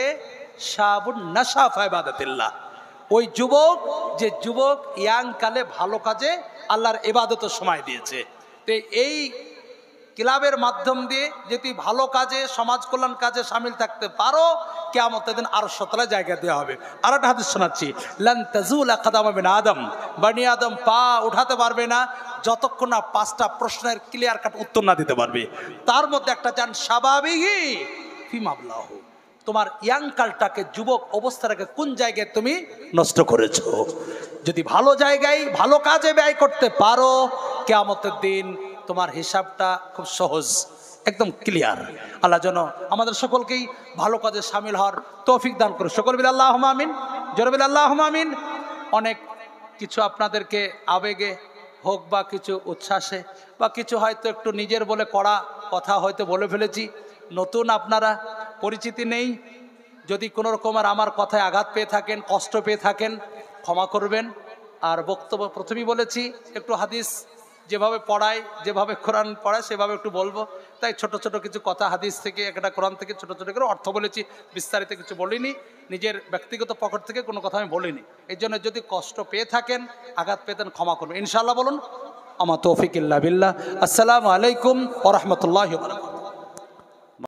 শাবুন নাশা ফি ইবাদাতিল্লাহ, ওই যুবক যে যুবক ইয়াং কালে ভালো কাজে আল্লাহর ইবাদতের সময় দিয়েছে। তো এই ক্লাবের মাধ্যম দিয়ে যদি ভালো কাজে সমাজ কল্যাণ কাজে সামিল থাকতে পারো, কিয়ামতের দিন আরো 70 জায়গা দেওয়া হবে। আর একটা হাদিস শোনাচ্ছি, লান তাজুলা কাদাম বিন আদম, বনি আদম পা উঠাতে পারবে না যতক্ষণ না 5টা প্রশ্নের ক্লিয়ার কাট উত্তর না দিতে পারবে। তার মধ্যে একটা জান শাবাবিহি ফি মাবলাহু, তোমার ইয়াং কালটাকে যুবক অবস্থাটাকে কোন জায়গায় তুমি নষ্ট করেছো। যদি ভালো জায়গায় ভালো কাজে ব্যয় করতে পারো, কিয়ামতের দিন তোমার হিসাবটা খুব সহজ, একদম ক্লিয়ার। আল্লাহ যেন আমাদের সকলকেই ভালো কাজে সামিল হওয়ার তৌফিক দান করুন। সকল বিল আল্লাহুম্মা আমিন, জোরে বিল আল্লাহুম্মা আমিন। অনেক কিছু আপনাদেরকে আবেগে হোক বা কিছু উচ্ছ্বাসে বা কিছু হয়তো একটু নিজের বলে কড়া কথা হয়তো বলে ফেলেছি। নতুন আপনারা, পরিচিতি নেই, যদি কোনো রকমের আমার কথায় আঘাত পেয়ে থাকেন, কষ্ট পেয়ে থাকেন, ক্ষমা করবেন। আর বক্তব্য প্রথমেই বলেছি একটু হাদিস যেভাবে পড়ায়, যেভাবে কোরআন পড়ায় সেভাবে একটু বলবো। তাই ছোট ছোট কিছু কথা হাদিস থেকে, একটা কোরআন থেকে ছোট ছোট করে অর্থ বলেছি, বিস্তারিত কিছু বলিনি, নিজের ব্যক্তিগত পকেট থেকে কোনো কথা আমি বলিনি। এই জন্য যদি কষ্ট পেয়ে থাকেন, আঘাত পেতেন, ক্ষমা করবেন ইনশাআল্লাহ। বলুন আমা তৌফিক ইল্লা বিল্লাহ। আসসালামু আলাইকুম ওয়া রাহমাতুল্লাহি ওয়া বারাকাতুহু।